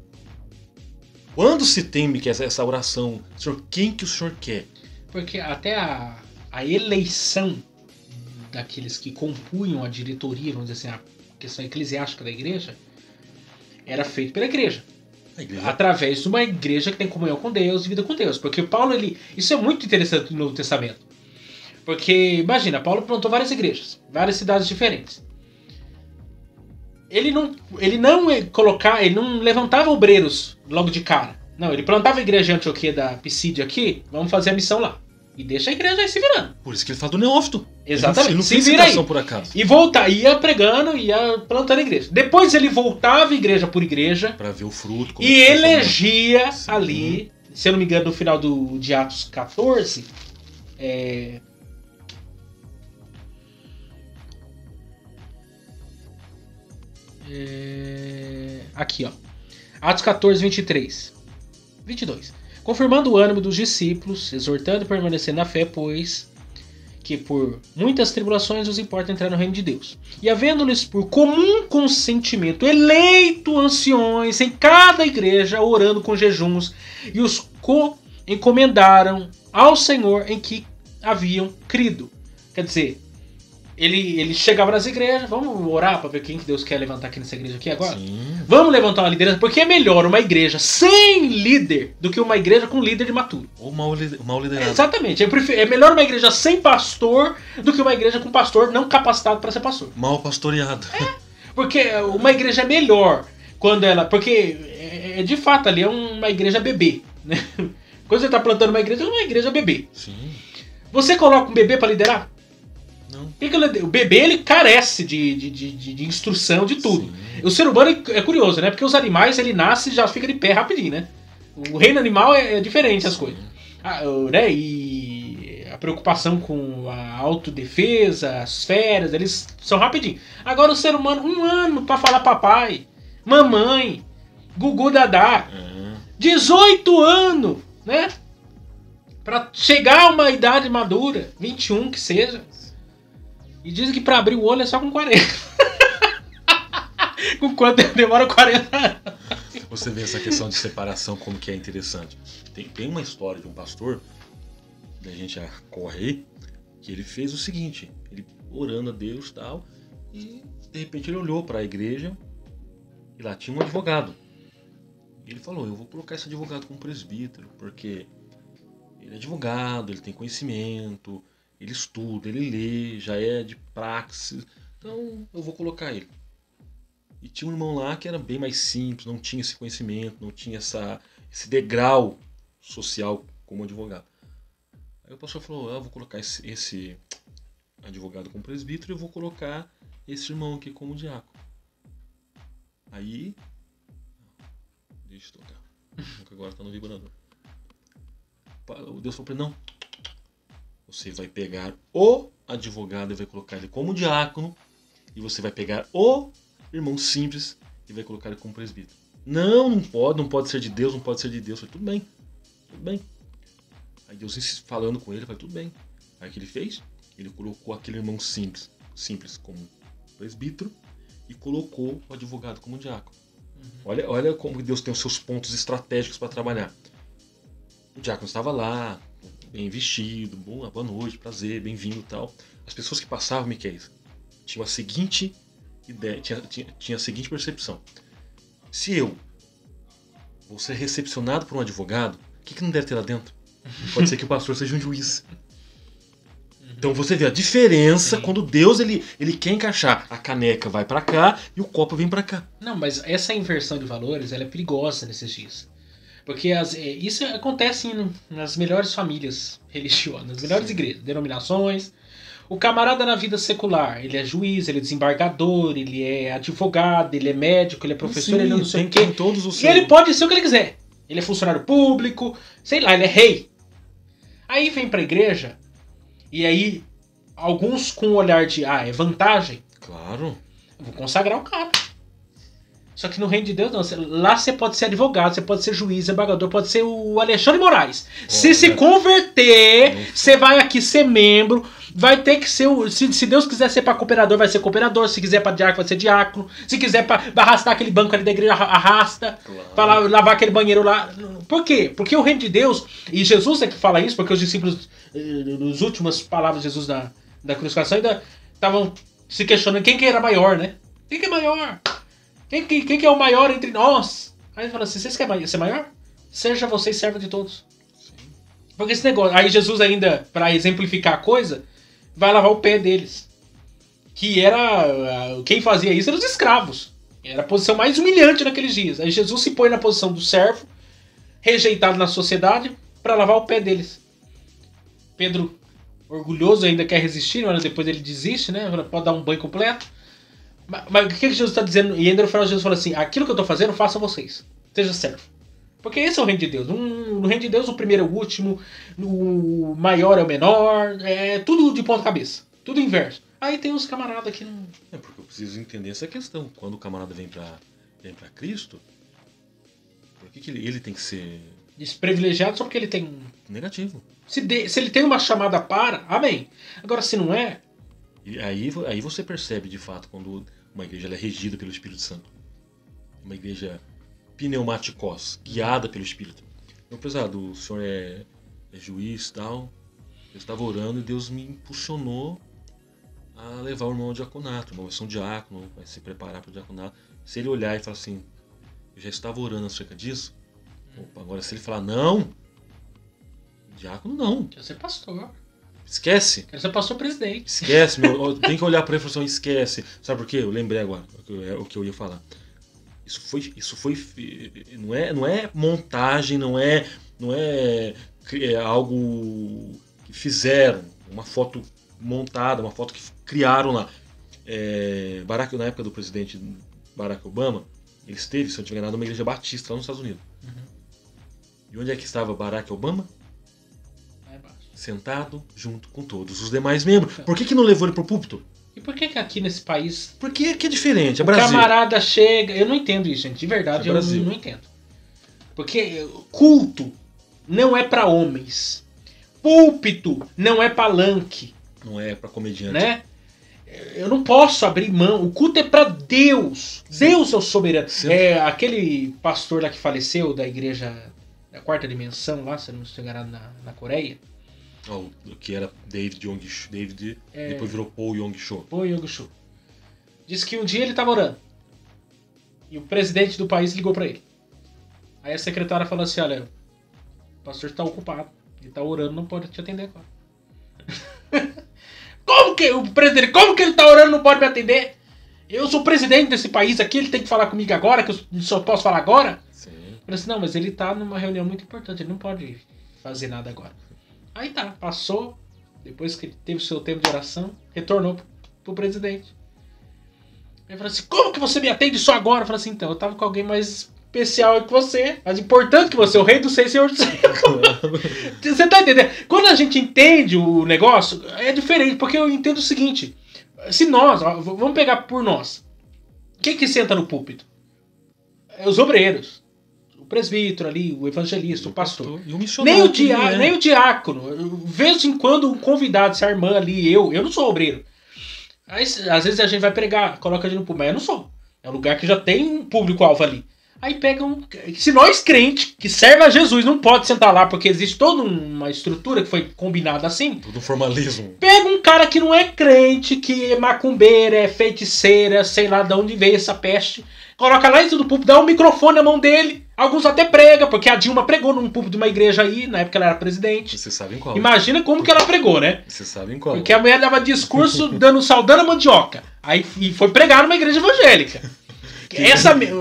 Quando se tem que essa oração, Senhor, quem que o Senhor quer? Porque até a eleição daqueles que compunham a diretoria, vamos dizer assim, a questão eclesiástica da igreja, era feita pela igreja. Através de uma igreja que tem comunhão com Deus e vida com Deus. Porque Paulo, isso é muito interessante no Novo Testamento. Porque, imagina, Paulo plantou várias igrejas, várias cidades diferentes. Ele não levantava obreiros logo de cara. Não, ele plantava a igreja de Antioquia da Pisídia aqui, vamos fazer a missão lá. E deixa a igreja aí se virando. Por isso que ele fala do neófito. Exatamente. Ele não se vira aí. Por acaso. E ia pregando, ia plantando a igreja. Depois ele voltava igreja por igreja. Para ver o fruto. E elegia ali, se eu não me engano, no final de Atos 14. Aqui, ó. Atos 14, 23. 22. Confirmando o ânimo dos discípulos, exortando a permanecer na fé, pois que por muitas tribulações os importa entrar no reino de Deus. E havendo-lhes por comum consentimento eleito anciões em cada igreja, orando com jejuns, e os encomendaram ao Senhor em que haviam crido. Quer dizer, ele chegava nas igrejas, vamos orar para ver quem que Deus quer levantar aqui nessa igreja aqui agora? Sim. Vamos levantar uma liderança, porque é melhor uma igreja sem líder do que uma igreja com líder imaturo. Ou mal liderado. Exatamente, é melhor uma igreja sem pastor do que uma igreja com pastor não capacitado para ser pastor. Mal pastoreado. Porque uma igreja é melhor quando ela... Porque, de fato, ali é uma igreja bebê, né? Quando você está plantando uma igreja, é uma igreja bebê. Sim. Você coloca um bebê para liderar? Não. O bebê, ele carece de instrução, de tudo. Sim. O ser humano é curioso, né? Porque os animais, ele nasce e já fica de pé rapidinho, né? O reino animal é diferente as coisas. Né? E a preocupação com a autodefesa, as férias, eles são rapidinho. Agora o ser humano, 1 ano pra falar papai, mamãe, gugu dadá, 18 anos, né? Pra chegar a uma idade madura, 21 que seja. E dizem que pra abrir o olho é só com 40. Com quanto demora 40 anos. Você vê essa questão de separação, como que é interessante. Tem uma história de um pastor, da gente já corre aí, que ele fez o seguinte, ele orando a Deus e tal, e de repente ele olhou para a igreja e lá tinha um advogado. E ele falou, eu vou colocar esse advogado como presbítero, porque ele é advogado, ele tem conhecimento, ele estuda, ele lê, já é de praxis, então eu vou colocar ele. E tinha um irmão lá que era bem mais simples, não tinha esse conhecimento, não tinha esse degrau social como advogado. Aí o pastor falou, eu vou colocar esse advogado como presbítero e eu vou colocar esse irmão aqui como diácono. Aí, deixa eu tocar, que agora tá no vibrador. O Deus falou para ele, não, você vai pegar o advogado e vai colocar ele como diácono e você vai pegar o irmão simples e vai colocar ele como presbítero. Não pode ser de Deus, não pode ser de Deus. Eu falei, tudo bem. Aí Deus falando com ele, eu falei, tudo bem. Aí o que ele fez? Ele colocou aquele irmão simples como presbítero e colocou o advogado como diácono. Olha como Deus tem os seus pontos estratégicos para trabalhar. O diácono estava lá, bem vestido, boa noite, prazer, bem-vindo e tal. As pessoas que passavam, Miquel, tinham a seguinte ideia, tinha a seguinte percepção. Se eu vou ser recepcionado por um advogado, o que não deve ter lá dentro? Pode ser que o pastor seja um juiz. Então você vê a diferença. Sim. Quando Deus ele quer encaixar. A caneca vai para cá e o copo vem para cá. Não, mas essa inversão de valores ela é perigosa nesses dias. Porque isso acontece nas melhores famílias religiosas, nas melhores Sim. igrejas, denominações. O camarada na vida secular, ele é juiz, ele é desembargador, ele é advogado, ele é médico, ele é professor, Sim, ele não sei o quê. Todos os e ele pode ser o que ele quiser. Ele é funcionário público, sei lá, ele é rei. Aí vem pra igreja, e aí alguns com o olhar de, é vantagem. Claro. Eu vou consagrar o cara. Só que no reino de Deus, não. Lá você pode ser advogado, você pode ser juiz, desembargador, pode ser o Alexandre Moraes. Se converter, você vai aqui ser membro, vai ter que ser se Deus quiser ser para cooperador, vai ser cooperador, se quiser para diácono, vai ser diácono, se quiser para arrastar aquele banco ali da igreja, arrasta, claro. Para lavar aquele banheiro lá. Por quê? Porque o reino de Deus, e Jesus é que fala isso, porque os discípulos, nas últimas palavras de Jesus da crucificação, ainda estavam se questionando quem que era maior, né? Quem que é maior? Quem que é o maior entre nós? Aí ele fala assim, vocês querem ser maior? Seja vocês servos de todos. Sim. Porque esse negócio... Aí Jesus ainda, para exemplificar a coisa, vai lavar o pé deles. Que era... Quem fazia isso eram os escravos. Era a posição mais humilhante naqueles dias. Aí Jesus se põe na posição do servo, rejeitado na sociedade, para lavar o pé deles. Pedro, orgulhoso, ainda quer resistir, mas depois ele desiste, né? Pode dar um banho completo. Mas o que Jesus está dizendo? E ainda no final Jesus fala assim, aquilo que eu estou fazendo, faça vocês. Seja servo. Porque esse é o reino de Deus. No reino de Deus, o primeiro é o último, o maior é o menor, é tudo de ponta cabeça. Tudo inverso. Aí tem uns camaradas que não... porque eu preciso entender essa questão. Quando o camarada vem para Cristo, por que ele tem que ser Desprivilegiado só porque ele tem... Negativo. Se ele tem uma chamada para, amém. Agora, se não é... E aí você percebe, de fato, quando uma igreja ela é regida pelo Espírito Santo. Uma igreja pneumaticos, guiada pelo Espírito. Apesar do senhor é juiz e tal, eu estava orando e Deus me impulsionou a levar o irmão ao diaconato. O irmão vai ser um diácono, vai se preparar para o diaconato. Se ele olhar e falar assim, eu já estava orando acerca disso, opa, agora se ele falar não, diácono não. Quero ser pastor. Esquece. Quero ser pastor presidente. Esquece, meu. Tem que olhar para ele e falar assim, esquece. Sabe por quê? Eu lembrei agora o que eu ia falar. Isso foi não é montagem, não é algo que fizeram, uma foto montada, uma foto que criaram lá. Na época do presidente Barack Obama, ele esteve, se eu não estiver enganado, numa igreja batista lá nos Estados Unidos. Uhum. E onde é que estava Barack Obama? Sentado junto com todos os demais membros. Por que não levou ele pro púlpito? E por que aqui nesse país... Porque aqui é diferente, é o Brasil. camarada chega... Eu não entendo isso, gente. De verdade, É eu Brasil. não entendo. Porque culto não é pra homens. Púlpito não é palanque. Não é pra comediante. Né? Eu não posso abrir mão. O culto é pra Deus. Sim. Deus é o soberano. Sim. Aquele pastor lá que faleceu da igreja da quarta dimensão lá, se eu não estou enganado, na Coreia. O que era David Yong-Cho. Depois virou Paul Yong-Cho. Paul Yong-Cho. Disse que um dia ele estava orando. E o presidente do país ligou para ele. Aí a secretária falou assim, olha, o pastor está ocupado. Ele está orando, não pode te atender agora. Como que ele está orando, não pode me atender? Eu sou o presidente desse país aqui, ele tem que falar comigo agora, que eu só posso falar agora? Sim. Eu falei assim, não, mas ele está numa reunião muito importante, ele não pode fazer nada agora. Aí tá, passou, depois que ele teve o seu tempo de oração, retornou pro presidente. Ele falou assim, como que você me atende só agora? Eu falei assim, então, eu tava com alguém mais especial que você, mais importante que você, o rei do seis, senhor do céu. Você tá entendendo? Quando a gente entende o negócio, é diferente, porque eu entendo o seguinte, se nós, vamos pegar por nós, quem que senta no púlpito? Os obreiros. O presbítero ali, o evangelista, o pastor. E o missionário. Nem o diácono. De vez em quando um convidado, se a irmã ali, eu não sou obreiro. Aí, às vezes a gente vai pregar, coloca a gente no público, mas eu não sou. É um lugar que já tem um público-alvo ali. Aí pegam. Se nós crentes, que serve a Jesus, não pode sentar lá, porque existe toda uma estrutura que foi combinada assim. Todo formalismo. Pega um cara que não é crente, que é macumbeira, é feiticeira, sei lá de onde veio essa peste. Coloca lá em cima do púlpito, dá um microfone na mão dele. Alguns até pregam, porque a Dilma pregou num púlpito de uma igreja aí, na época ela era presidente. Você sabe em qual. Imagina como que ela pregou, né? Você sabe em qual. Porque a mulher dava discurso saudando a mandioca. Aí e foi pregar numa igreja evangélica.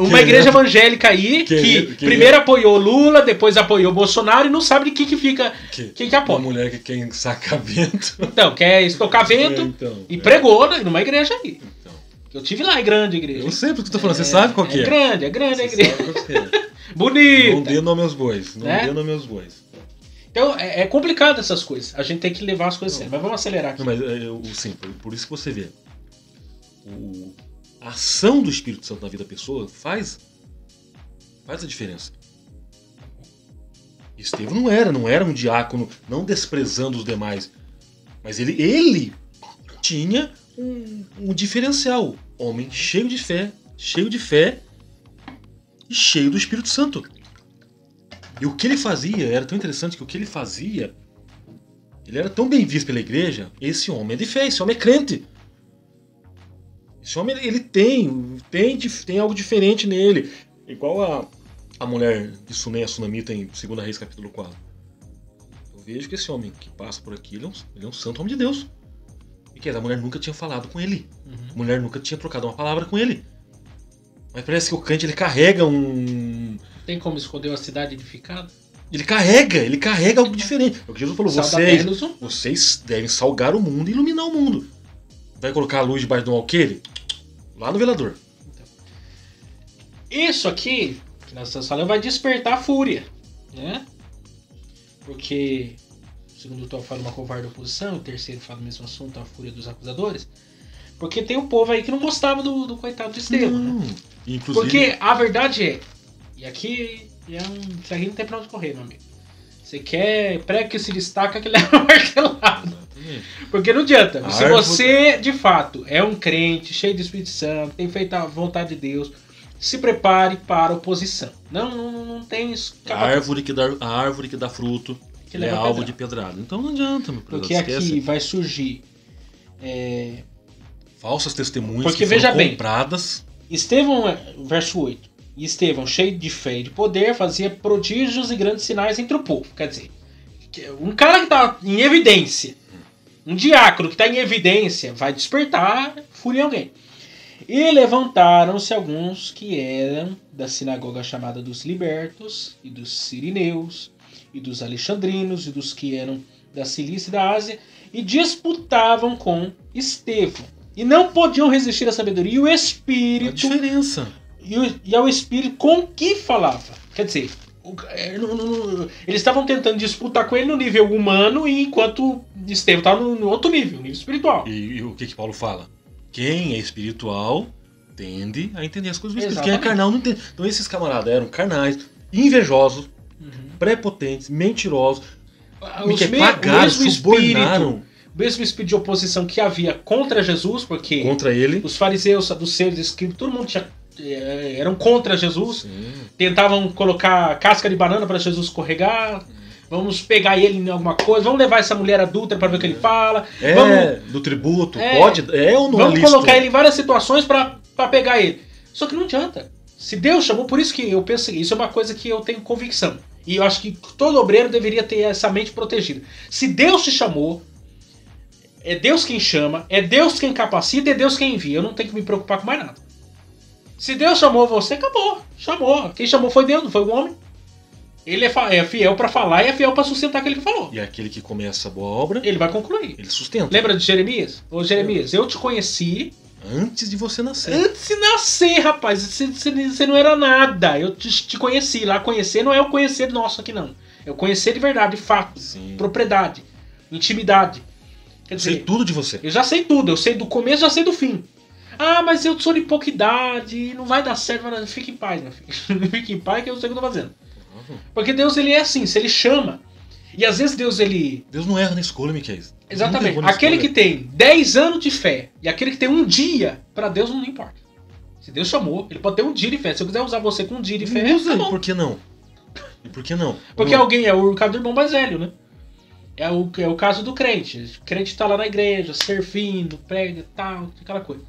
Uma igreja evangélica aí, que primeiro apoiou Lula, depois apoiou Bolsonaro e não sabe de que fica. Quem que apoia. Uma mulher que quer sacar vento. Então, quer estocar vento e pregou numa igreja aí. Então. Eu tive lá, é grande a igreja. Eu sei porque tu tá falando, você sabe qual que é. É grande a igreja. Bonita. Não dê nome aos bois. Dê nome aos bois. Então, é complicado essas coisas. A gente tem que levar as coisas sérias. Mas vamos acelerar aqui. Não, mas, sim, por isso que você vê. A ação do Espírito Santo na vida da pessoa faz a diferença. Estevão não era um diácono, não desprezando os demais. Mas ele tinha um diferencial. Homem cheio de fé e cheio do Espírito Santo. E o que ele fazia era tão interessante que o que ele fazia, ele era tão bem visto pela igreja. Esse homem é de fé, esse homem é crente. Esse homem, ele tem algo diferente nele. Igual a mulher de Suné, a Sunamita em 2 Reis capítulo 4. Eu vejo que esse homem que passa por aqui, ele é um santo homem de Deus. E que a mulher nunca tinha falado com ele. A mulher nunca tinha trocado uma palavra com ele. Mas parece que o crente, ele carrega Tem como esconder uma cidade edificada? Ele carrega algo diferente. É o que Jesus falou, vocês devem salgar o mundo e iluminar o mundo. Vai colocar a luz debaixo de um alqueire? Lá no velador. Então, isso aqui, que nós estamos falando, vai despertar a fúria. Né? Porque o segundo tom fala uma covarde oposição, o terceiro fala o mesmo assunto, a fúria dos acusadores. Porque tem um povo aí que não gostava do coitado de Estevão. Né? Inclusive... Porque a verdade é, e aqui E isso aí não tem pra onde correr, meu amigo. Você quer prego que se destaca que leva martelado. Porque não adianta. Se você, de fato, é um crente, cheio do Espírito Santo, tem feito a vontade de Deus, se prepare para a oposição. Não tem isso. A árvore que dá fruto é alvo de pedrada. Então não adianta, meu Porque aqui vai surgir falsas testemunhas porque, que foram veja compradas. Bem, Estevão, verso 8. E Estevão, cheio de fé e de poder, fazia prodígios e grandes sinais entre o povo. Quer dizer, um cara que está em evidência, um diácono que está em evidência, vai despertar fúria em alguém. E levantaram-se alguns que eram da sinagoga chamada dos libertos, e dos sirineus, e dos alexandrinos, e dos que eram da Cilícia e da Ásia, e disputavam com Estevão. E não podiam resistir à sabedoria e o Espírito. A diferença. E ao Espírito com que falava. Quer dizer, eles estavam tentando disputar com ele no nível humano, e enquanto Estevão estava no outro nível, nível espiritual. E o que Paulo fala? Quem é espiritual tende a entender as coisas do Espírito. Exatamente. Quem é carnal não entende. Então esses camaradas eram carnais, invejosos, prepotentes, mentirosos, pagaram, subornaram. O mesmo espírito de oposição que havia contra Jesus, porque contra ele, os fariseus, saduceus, escribas, todo mundo eram contra Jesus. Sim. Tentavam colocar casca de banana para Jesus escorregar. Vamos pegar ele em alguma coisa, vamos levar essa mulher adúltera para ver o que ele fala. Do tributo, pode, ou não. Vamos colocar ele em várias situações para pegar ele. Só que não adianta. Se Deus chamou, por isso que eu penso que isso é uma coisa que eu tenho convicção. E eu acho que todo obreiro deveria ter essa mente protegida. Se Deus te chamou, é Deus quem chama, é Deus quem capacita, é Deus quem envia. Eu não tenho que me preocupar com mais nada. Se Deus chamou você, acabou. Chamou. Quem chamou foi Deus, não foi o homem. Ele é fiel para falar e é fiel para sustentar aquele que falou. E aquele que começa a boa obra, ele vai concluir. Ele sustenta. Lembra de Jeremias? Ô Jeremias, eu te conheci antes de você nascer. Antes de nascer, rapaz. Você não era nada. Eu te conheci. Lá conhecer não é o conhecer nosso aqui, não. É o conhecer de verdade, de fato. Sim. Propriedade. Intimidade. Quer dizer, sei tudo de você. Eu já sei tudo. Eu sei do começo, já sei do fim. Ah, mas eu sou de pouca idade. Não vai dar certo. Fique em paz, meu filho. Fique em paz que eu sei o que eu tô fazendo. Porque Deus, ele é assim. Se ele chama... E às vezes Deus, ele... Deus não erra na escolha, Miquel. Exatamente. Aquele que tem 10 anos de fé e aquele que tem um dia, pra Deus não importa. Se Deus chamou, ele pode ter um dia de fé. Se eu quiser usar você com um dia de fé, usa, tá, por que não? E por que não? Porque alguém é o caso do irmão mais velho, né? É o caso do crente. O crente tá lá na igreja, servindo, prega e tal, aquela coisa.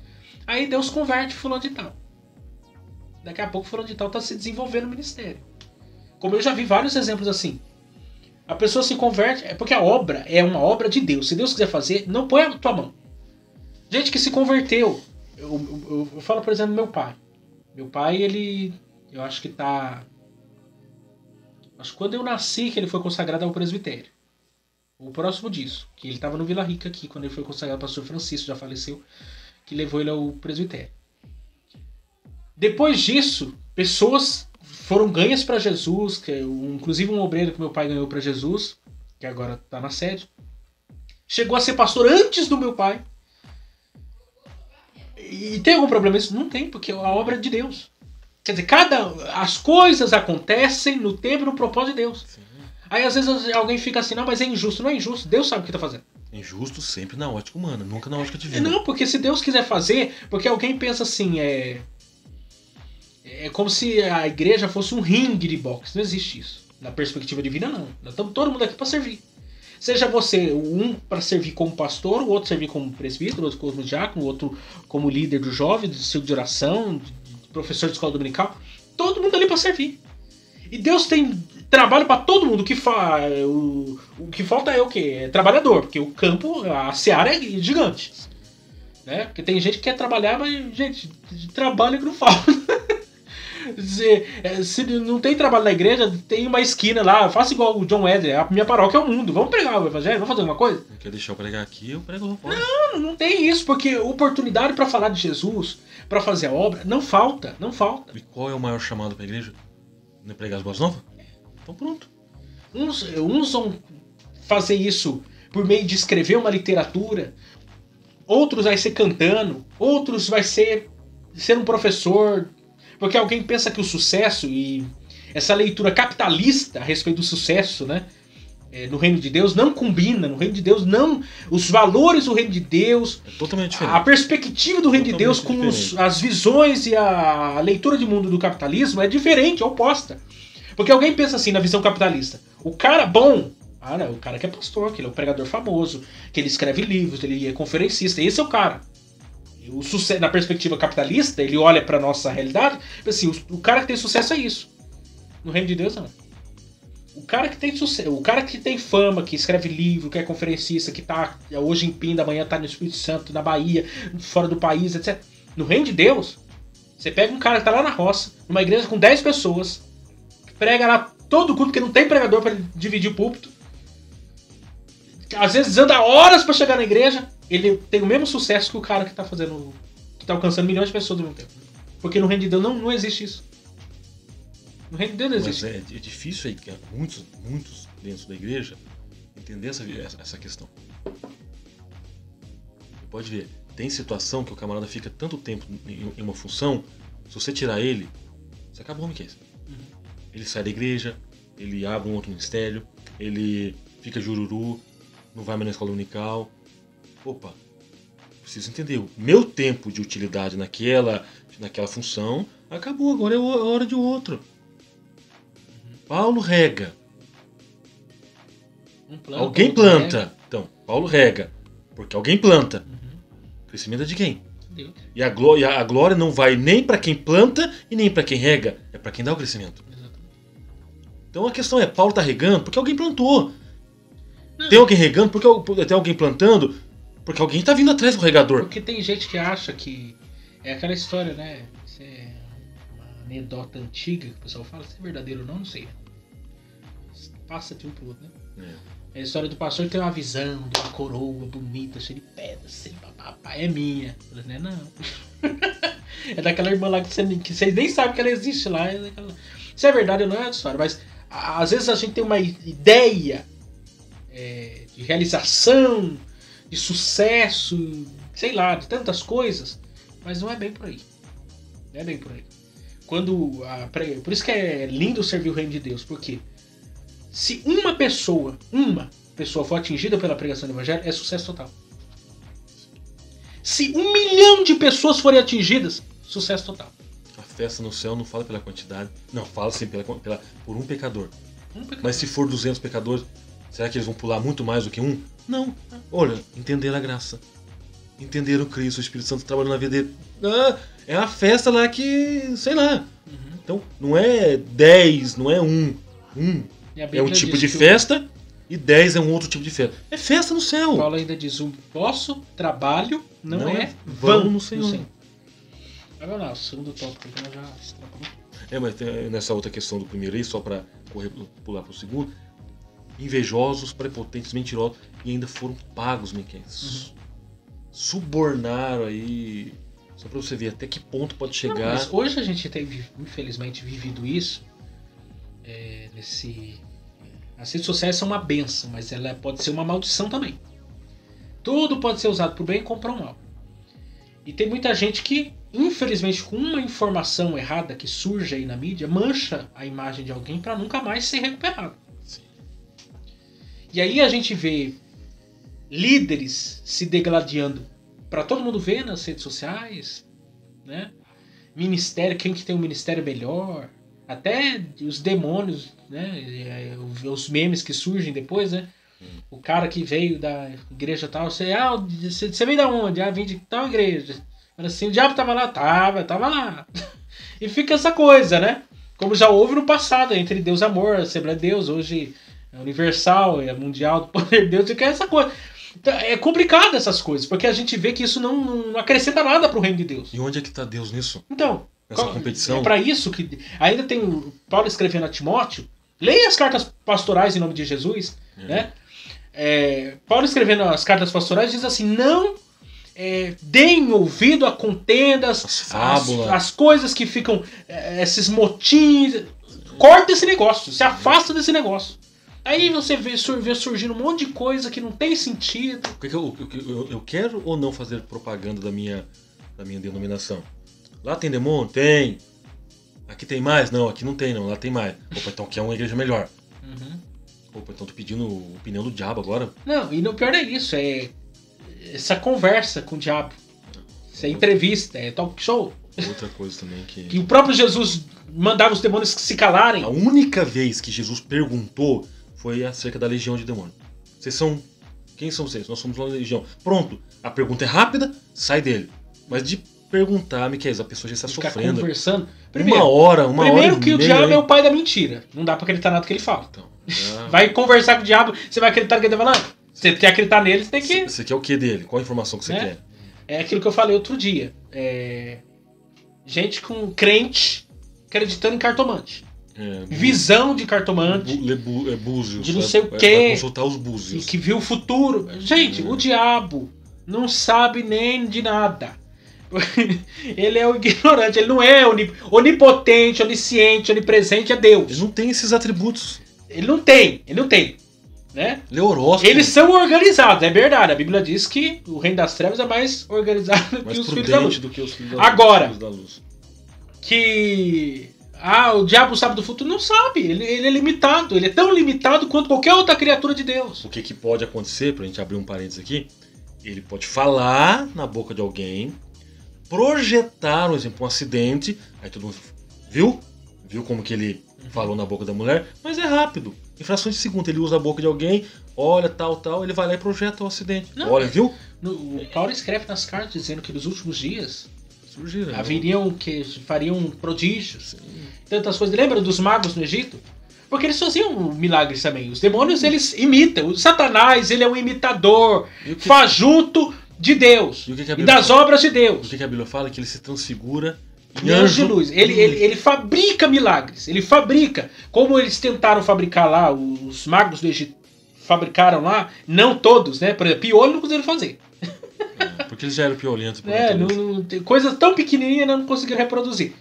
Aí Deus converte fulano de tal. Daqui a pouco fulano de tal tá se desenvolvendo no ministério. Como eu já vi vários exemplos assim. A pessoa se converte, porque a obra é uma obra de Deus. Se Deus quiser fazer, não põe a tua mão. Gente que se converteu. Eu falo, por exemplo, do meu pai. Meu pai, ele... Eu acho que tá... Acho que quando eu nasci que ele foi consagrado ao presbitério. O próximo disso. Que ele estava no Vila Rica aqui, quando ele foi consagrado ao pastor Francisco, já faleceu. Que levou ele ao presbitério. Depois disso, pessoas... foram ganhas para Jesus, inclusive um obreiro que meu pai ganhou para Jesus, que agora está na sede, chegou a ser pastor antes do meu pai. E tem algum problema isso? Não tem, porque a obra é de Deus. Quer dizer, as coisas acontecem no tempo e no propósito de Deus. Sim. Aí às vezes alguém fica assim, não, mas é injusto. Não é injusto, Deus sabe o que está fazendo. Injusto sempre na ótica humana, nunca na ótica divina. Não, porque se Deus quiser fazer, porque alguém pensa assim, é como se a igreja fosse um ringue de boxe. Não existe isso. Na perspectiva divina, não. Nós estamos todo mundo aqui para servir. Seja você um para servir como pastor, o outro servir como presbítero, o outro como diácono, o outro como líder do jovem, do círculo de oração, de professor de escola dominical. Todo mundo ali para servir. E Deus tem trabalho para todo mundo. O que falta é o quê? É trabalhador. Porque o campo, a seara é gigante. Né? Porque tem gente que quer trabalhar, mas, gente, trabalho que não falta. Se não tem trabalho na igreja, tem uma esquina lá, faça igual o John Wesley, a minha paróquia é o mundo, vamos pregar o evangelho, vamos fazer alguma coisa? Não quer deixar eu pregar aqui, eu prego lá fora. Não tem isso, porque oportunidade para falar de Jesus, para fazer a obra, não falta. E qual é o maior chamado para a igreja? Não é pregar as boas novas? Então pronto. Uns vão fazer isso por meio de escrever uma literatura, outros vai ser cantando, outros vai ser um professor. Porque alguém pensa que o sucesso, e essa leitura capitalista a respeito do sucesso, né? No reino de Deus não combina. No reino de Deus não... Os valores do reino de Deus... É totalmente diferente. A perspectiva do reino de Deus com as visões e a leitura de mundo do capitalismo é diferente, é oposta. Porque alguém pensa assim na visão capitalista. O cara bom... o cara que é pastor, que ele é um pregador famoso, que ele escreve livros, ele é conferencista. Esse é o cara. O sucesso, na perspectiva capitalista, ele olha pra nossa realidade e pensa assim, o cara que tem sucesso é isso. No reino de Deus, não. O cara que tem sucesso, o cara que tem fama, que escreve livro, que é conferencista, que tá hoje em Pinda, amanhã tá no Espírito Santo, na Bahia, fora do país, etc. No reino de Deus, você pega um cara que tá lá na roça, numa igreja com 10 pessoas, que prega lá todo o culto, porque não tem pregador pra dividir o púlpito. Às vezes anda horas pra chegar na igreja, ele tem o mesmo sucesso que o cara que tá fazendo, que tá alcançando milhões de pessoas ao mesmo tempo. Porque no reino de Deus não existe isso. No reino de Deus não existe. Mas é difícil aí, que muitos dentro da igreja entender essa questão. Você pode ver, tem situação que o camarada fica tanto tempo em uma função, se você tirar ele, você acabou, Miquel. Ele sai da igreja, ele abre um outro ministério, ele fica jururu, não vai mais na escola dominical. Opa, preciso entender. O meu tempo de utilidade naquela função acabou, agora é a hora de outro. Paulo rega. Alguém planta. Então, Paulo rega. Porque alguém planta. O crescimento é de quem? Deus. E a glória não vai nem para quem planta e nem para quem rega. É para quem dá o crescimento. Exatamente. Então a questão é, Paulo está regando porque alguém plantou. Não. Tem alguém regando porque tem alguém plantando porque alguém está vindo atrás do regador. Porque tem gente que acha que... É aquela história, né? Isso é uma anedota antiga que o pessoal fala. Se é verdadeiro ou não sei. Passa de um pro outro, né? É a história do pastor que tem uma visão de uma coroa bonita, cheia de pedras, assim, papapá, é minha. Eu falei, não. É daquela irmã lá que vocês nem sabem que ela existe lá. Se é verdade ou não é a história, mas às vezes a gente tem uma ideia de realização, de sucesso, sei lá, de tantas coisas, mas não é bem por aí. Não é bem por aí. Por isso que é lindo servir o reino de Deus, porque se uma pessoa for atingida pela pregação do evangelho, é sucesso total. Se 1 milhão de pessoas forem atingidas, sucesso total. A festa no céu não fala pela quantidade, não, fala sim por um pecador. Mas se for 200 pecadores, será que eles vão pular muito mais do que um? Não. Olha, entenderam a graça. Entenderam Cristo, o Espírito Santo trabalhando na vida dele. É a festa lá que, sei lá. Então, não é 10, não é um. É um tipo de festa e 10 é um outro tipo de festa. É festa no céu. Paulo ainda diz, o vosso trabalho não é vão no Senhor. Agora lá, o segundo tópico que nós já extrapolamos. Mas tem nessa outra questão do primeiro aí, só para pular para o segundo. Invejosos, prepotentes, mentirosos e ainda foram pagos, Miquel. Subornaram aí. Só para você ver até que ponto pode chegar. Não, mas hoje a gente tem, infelizmente, vivido isso. As redes sociais são uma benção, mas ela pode ser uma maldição também. Tudo pode ser usado para o bem e comprar o mal. E tem muita gente que, infelizmente, com uma informação errada que surge aí na mídia, mancha a imagem de alguém para nunca mais ser recuperado. Sim. E aí a gente vê líderes se degladiando para todo mundo ver nas redes sociais, né? Ministério, quem que tem um ministério melhor, até os demônios, né? Os memes que surgem depois, né? O cara que veio da igreja tal, você veio da onde? Vim de tal igreja. Assim, o diabo tava lá? Tava lá. E fica essa coisa, né? Como já houve no passado, entre Deus e amor, a Assembleia de Deus, hoje é universal, é mundial do poder de Deus, fica essa coisa. Então, é complicado essas coisas, porque a gente vê que isso não acrescenta nada pro reino de Deus. E onde é que está Deus nisso? Então, nessa competição? É para isso que ainda tem o Paulo escrevendo a Timóteo. Leia as cartas pastorais em nome de Jesus, né? Paulo escrevendo as cartas pastorais diz assim, não deem ouvido a contendas, as coisas que ficam, esses motins, corta esse negócio, se afasta desse negócio. Aí você vê surgindo um monte de coisa que não tem sentido. Eu quero ou não fazer propaganda da minha denominação? Lá tem demônio? Tem. Aqui tem mais? Não, aqui não tem não, lá tem mais. Opa, então aqui é uma igreja melhor. Uhum. Opa, então tô pedindo opinião do diabo agora. Não, e no pior é isso, é essa conversa com o diabo. Isso é entrevista, é talk show. Outra coisa também Que o próprio Jesus mandava os demônios se calarem. A única vez que Jesus perguntou foi acerca da legião de demônios. Vocês são... Quem são vocês? Nós somos uma legião. Pronto, a pergunta é rápida, sai dele. Mas de perguntar, Miquel, a pessoa já está Ficar sofrendo. conversando. Uma hora Primeiro que o diabo aí. é o pai da mentira. Não dá pra acreditar nada que ele fala. Então, já... Vai conversar com o diabo, você vai acreditar no que ele tá falando? Você quer acreditar nele, você tem que... Você quer o que dele? Qual a informação que você quer? É aquilo que eu falei outro dia. Gente com crente acreditando em cartomante. Visão de cartomante. Búzios. De não sei o quê. Vai consultar os búzios. E que viu o futuro. Gente, o diabo não sabe nem de nada. Ele é o ignorante. Ele não é onipotente, onisciente, onipresente. É Deus. Ele não tem esses atributos. Ele não tem. Né? Ele é horóscopo. Eles são organizados, é verdade. A Bíblia diz que o reino das trevas é mais organizado que os filhos da luz. Do que os filhos Agora, da luz. Que o diabo sabe do futuro, não sabe. Ele é limitado. Ele é tão limitado quanto qualquer outra criatura de Deus. O que pode acontecer, pra gente abrir um parênteses aqui, ele pode falar na boca de alguém, projetar, um exemplo, um acidente, aí todo mundo viu como que ele falou na boca da mulher, mas é rápido. Em frações de segundo, ele usa a boca de alguém, olha, tal, ele vai lá e projeta o acidente. Não, olha, viu? O Paulo escreve nas cartas dizendo que nos últimos dias surgiram, haveriam que fariam prodígios, tantas coisas. Lembra dos magos no Egito? Porque eles faziam milagres também. Os demônios, eles imitam. O Satanás, ele é um imitador, fajuto de Deus e das obras de Deus. O que a Bíblia fala? Que ele se transfigura em anjo de luz. Ele fabrica milagres. Ele fabrica. Como eles tentaram fabricar lá, os magos do Egito fabricaram lá, não todos, né? Por exemplo, piolho não conseguiram fazer. Porque eles já eram piolentos. Coisas tão pequenininhas não conseguiram reproduzir.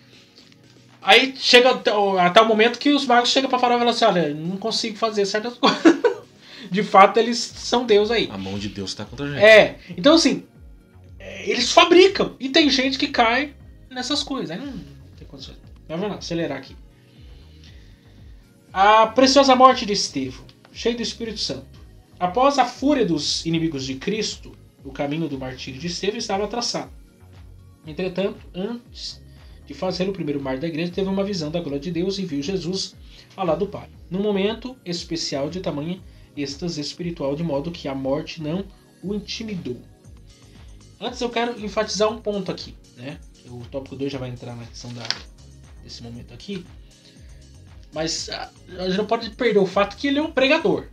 Aí chega até o momento que os magos chegam pra Faraó e falam assim, olha, não consigo fazer certas coisas. De fato, eles são Deus aí. A mão de Deus tá contra a gente. Então assim, eles fabricam. E tem gente que cai nessas coisas. Aí não tem condições. Mas vamos lá, acelerar aqui. A preciosa morte de Estevão, cheio do Espírito Santo. Após a fúria dos inimigos de Cristo, o caminho do martírio de Estevão estava traçado. Entretanto, antes de fazer o primeiro martírio da igreja, teve uma visão da glória de Deus e viu Jesus ao lado do Pai. Num momento especial de tamanha êxtase espiritual, de modo que a morte não o intimidou. Antes eu quero enfatizar um ponto aqui, né? O tópico 2 já vai entrar na questão desse momento aqui. Mas a gente não pode perder o fato que ele é um pregador.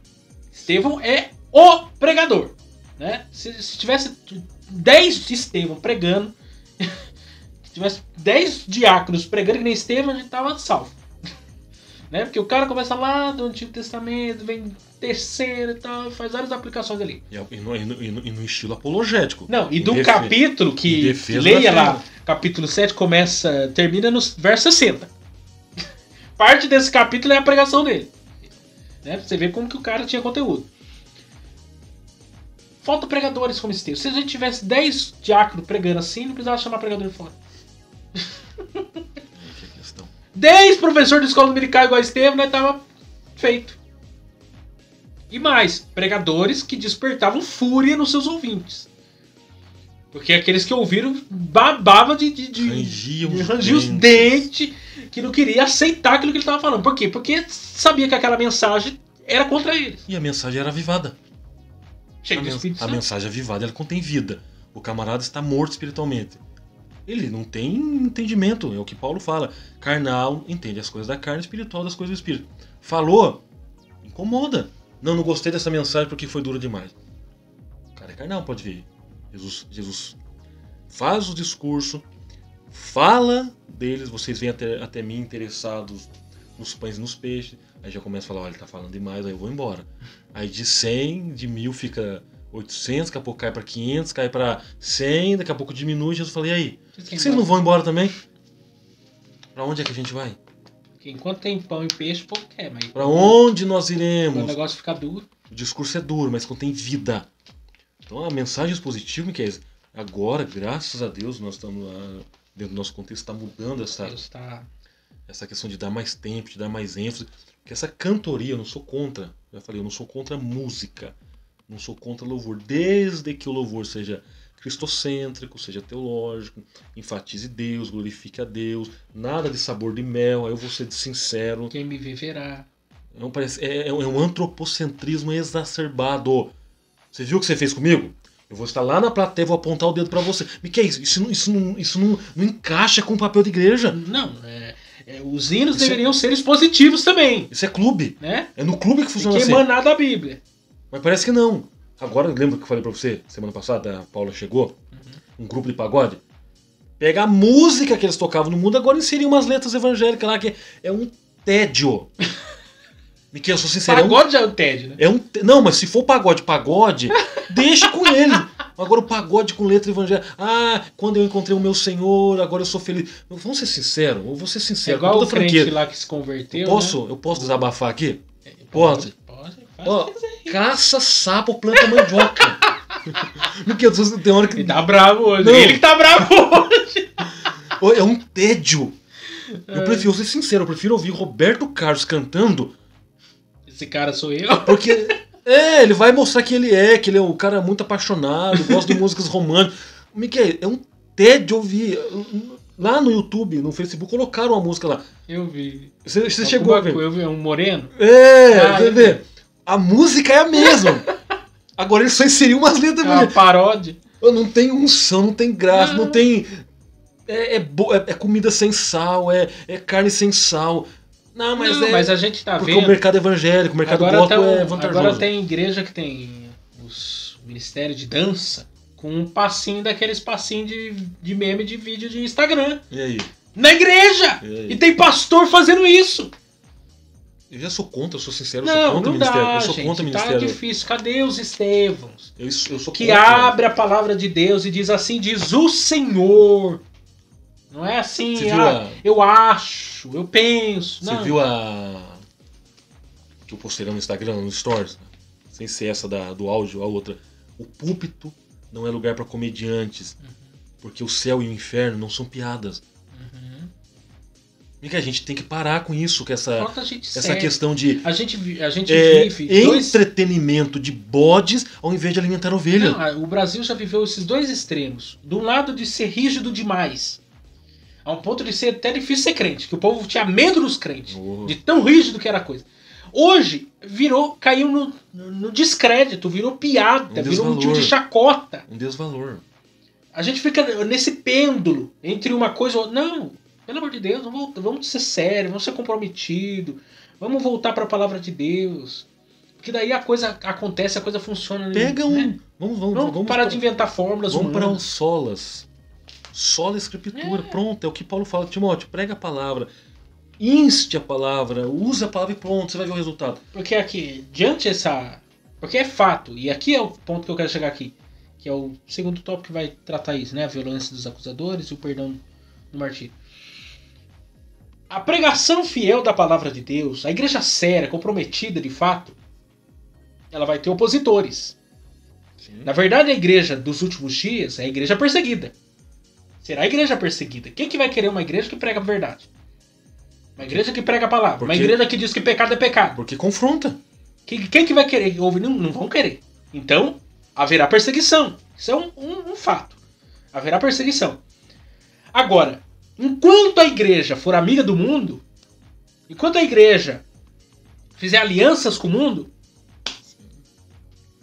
Estevão é o pregador, né? Se tivesse 10 Estevão pregando, se tivesse 10 diáconos pregando que nem Estevão, a gente tava salvo. Né? Porque o cara começa lá do Antigo Testamento, vem terceiro e tal, faz várias aplicações ali. E no estilo apologético. Não, e do capítulo que leia lá, capítulo 7, termina no verso 60. Parte desse capítulo é a pregação dele. Né? Pra você ver como que o cara tinha conteúdo. Falta pregadores como Estevão. Se a gente tivesse 10 diáconos pregando assim, não precisava chamar pregador de fora. 10 professores de escola dominical igual a Estevão, né? Tava feito. E mais, pregadores que despertavam fúria nos seus ouvintes. Porque aqueles que ouviram babavam rangiam os dentes, que não queria aceitar aquilo que ele estava falando. Por quê? Porque sabia que aquela mensagem era contra eles. E a mensagem era avivada. A mensagem avivada, ela contém vida. O camarada está morto espiritualmente. Ele não tem entendimento, é o que Paulo fala. Carnal entende as coisas da carne, espiritual das coisas do espírito. Falou, incomoda. Não gostei dessa mensagem porque foi dura demais. O cara é carnal, pode ver. Jesus faz o discurso, fala deles, vocês vêm até mim interessados nos pães e nos peixes. Aí já começa a falar, olha, ele tá falando demais, aí eu vou embora. Aí de 100, de 1000 fica 800, daqui a pouco cai para 500, cai para 100, daqui a pouco diminui. Jesus fala, e aí? Por que vocês não vão embora também? Para onde é que a gente vai? Porque enquanto tem pão e peixe, o povo quer. Mas para onde nós iremos? O negócio fica duro. O discurso é duro, mas contém vida. Então a mensagem expositiva, que é agora, graças a Deus, nós estamos lá, dentro do nosso contexto, está mudando essa... Deus está essa questão de dar mais tempo, de dar mais ênfase. Porque essa cantoria, eu não sou contra. Já falei, eu não sou contra a música. Não sou contra louvor. Desde que o louvor seja cristocêntrico, seja teológico, enfatize Deus, glorifique a Deus. Nada de sabor de mel, aí eu vou ser sincero. Quem me vê verá. É um antropocentrismo exacerbado. Você viu o que você fez comigo? Eu vou estar lá na plateia e vou apontar o dedo pra você. Miquel, isso não encaixa com o papel de igreja. Não, os hinos deveriam ser expositivos também. Isso é clube. Né? É no clube que funciona assim. Tem que emanar da Bíblia. Mas parece que não. Agora, lembra que eu falei pra você, semana passada, a Paula chegou? Um grupo de pagode? Pega a música que eles tocavam no mundo, agora inserir umas letras evangélicas lá, que é um tédio. Miquel, eu sou sincero. Pagode já é um tédio, né? Não, mas se for pagode, deixa com ele. Agora o pagode com letra evangélica. Quando eu encontrei o meu Senhor, agora eu sou feliz. Vamos ser sinceros, eu vou ser sincero. É igual o crente lá que se converteu. Eu posso desabafar aqui? Pode. Ó, caça, sapo, planta mandioca. Miquel, tem hora que... Ele tá bravo hoje. Não. Ele que tá bravo hoje. É um tédio. Eu prefiro ser sincero, eu prefiro ouvir Roberto Carlos cantando. Esse cara sou eu. Porque ele vai mostrar que ele é um cara muito apaixonado, gosta de músicas românticas. Miquel, é um tédio ouvir. Lá no YouTube, no Facebook, colocaram uma música lá. Eu vi. Você chegou a ver. Eu vi um moreno. Você vê. A música é a mesma. Agora ele só inseriu umas letras. É uma paródia. Não tem unção, não tem graça, não tem... É comida sem sal, é carne sem sal. Não, mas a gente tá porque vendo. Porque o mercado evangélico, o mercado gospel é vantajoso. Agora tem igreja que tem os ministérios de dança com um passinho daqueles passinhos de meme de vídeo de Instagram. E aí? Na igreja! E tem pastor fazendo isso. Eu já sou contra, eu sou sincero, eu sou contra o ministério. Eu sou contra o ministério. Tá difícil. Cadê os Estevãos? Eu sou que contra. Abre a palavra de Deus e diz assim, diz o Senhor. Não é assim, eu acho, eu penso. Você viu que eu postei lá no Instagram, no Stories? Sem ser essa do áudio, a outra. O púlpito não é lugar para comediantes. Porque o céu e o inferno não são piadas. E que a gente tem que parar com isso, com essa questão de a gente vive entretenimento de bodes ao invés de alimentar ovelha. Não, o Brasil já viveu esses dois extremos. Do lado de ser rígido demais, a um ponto de ser até difícil ser crente, que o povo tinha medo dos crentes, de tão rígido que era a coisa. Hoje caiu no descrédito, virou piada, virou motivo de chacota. Um desvalor. A gente fica nesse pêndulo entre uma coisa e outra. Não, pelo amor de Deus, vamos ser sérios, vamos ser comprometidos, vamos voltar para a palavra de Deus. Porque daí a coisa acontece, a coisa funciona. Pega um... Né? Vamos parar de inventar fórmulas humanas. Vamos para o solas. Sola a escritura. Pronto, é o que Paulo fala. Timóteo, prega a palavra. Inste a palavra, use a palavra e pronto, você vai ver o resultado. Porque aqui, porque é fato, e aqui é o ponto que eu quero chegar aqui, que é o segundo tópico que vai tratar isso, né? A violência dos acusadores e o perdão do martírio. A pregação fiel da palavra de Deus, a igreja séria, comprometida de fato, ela vai ter opositores. Sim. Na verdade, a igreja dos últimos dias é a igreja perseguida. Será a igreja perseguida. Quem que vai querer uma igreja que prega a verdade? Uma igreja que prega a palavra. Uma igreja que diz que pecado é pecado. Porque confronta. Quem que vai querer ouvir? Não vão querer. Então, haverá perseguição. Isso é um fato. Haverá perseguição. Agora, enquanto a igreja for amiga do mundo, enquanto a igreja fizer alianças com o mundo,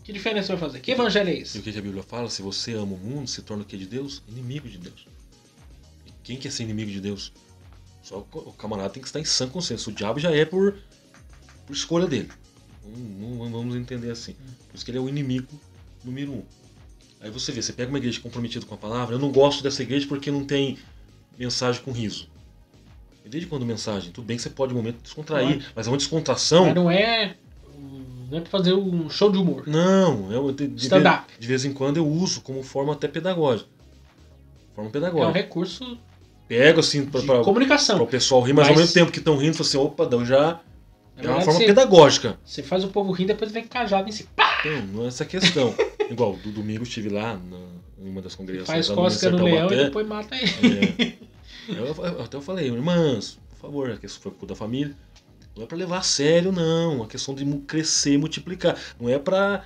que diferença vai fazer? Que evangelho é esse? E o que a Bíblia fala? Se você ama o mundo, se torna o que de Deus? Inimigo de Deus. E quem quer ser inimigo de Deus? Só o camarada tem que estar em sã consciência. O diabo já é por escolha dele. Não vamos entender assim. Por isso que ele é o inimigo número 1. Aí você vê, você pega uma igreja comprometida com a palavra. Eu não gosto dessa igreja porque não tem mensagem com riso. E desde quando mensagem? Tudo bem que você pode, no momento, descontrair. Mas é uma descontração. Mas não é pra fazer um show de humor. Não. Stand-up. De vez em quando eu uso como forma até pedagógica. Forma pedagógica. É um recurso... Pego assim pra comunicação. Para o pessoal rir, mas ao mesmo tempo que estão rindo, assim, opa, já é uma forma pedagógica. Você faz o povo rir, depois vem cajado em si. Pá! Não é essa questão. Igual, do domingo eu estive lá em uma das congregações. Faz cócega no leão e depois mata ele. Eu até falei, irmãs, favor, a questão foi da família. Não é pra levar a sério, não. A questão de crescer e multiplicar. Não é pra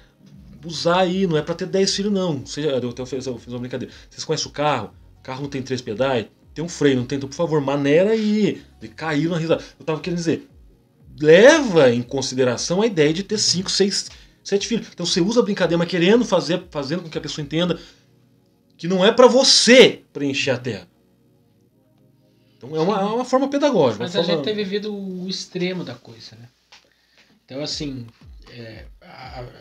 usar aí, não é pra ter 10 filhos, não. Eu fiz uma brincadeira. Vocês conhecem o carro? O carro não tem 3 pedais? Tem um freio, não tem? Então, por favor, maneira aí. Ele caiu na risada. Eu tava querendo dizer, leva em consideração a ideia de ter 5, 6, 7 filhos. Então você usa a brincadeira, mas fazendo com que a pessoa entenda que não é pra você preencher a terra. Então é uma forma pedagógica. Mas a gente tem vivido o extremo da coisa, né? Então, assim,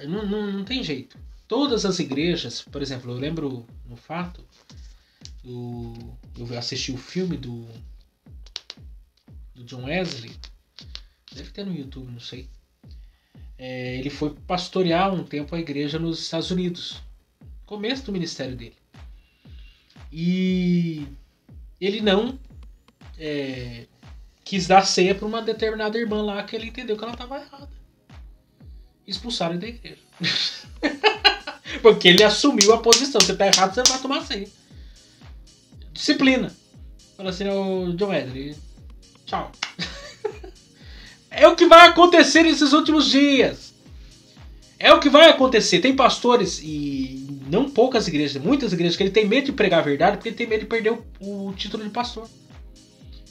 não tem jeito. Todas as igrejas, por exemplo, eu lembro no fato, eu assisti o filme do John Wesley, deve ter no YouTube, não sei. Ele foi pastorear um tempo a igreja nos Estados Unidos, começo do ministério dele. E ele não quis dar ceia para uma determinada irmã lá que ele entendeu que ela estava errada. Expulsaram ele da igreja. Porque ele assumiu a posição. Você está errado, você não vai tomar ceia. Disciplina. Fala assim, ô John Wesley, tchau. É o que vai acontecer nesses últimos dias. É o que vai acontecer. Tem pastores, e não poucas igrejas, muitas igrejas, que ele tem medo de pregar a verdade porque ele tem medo de perder o título de pastor.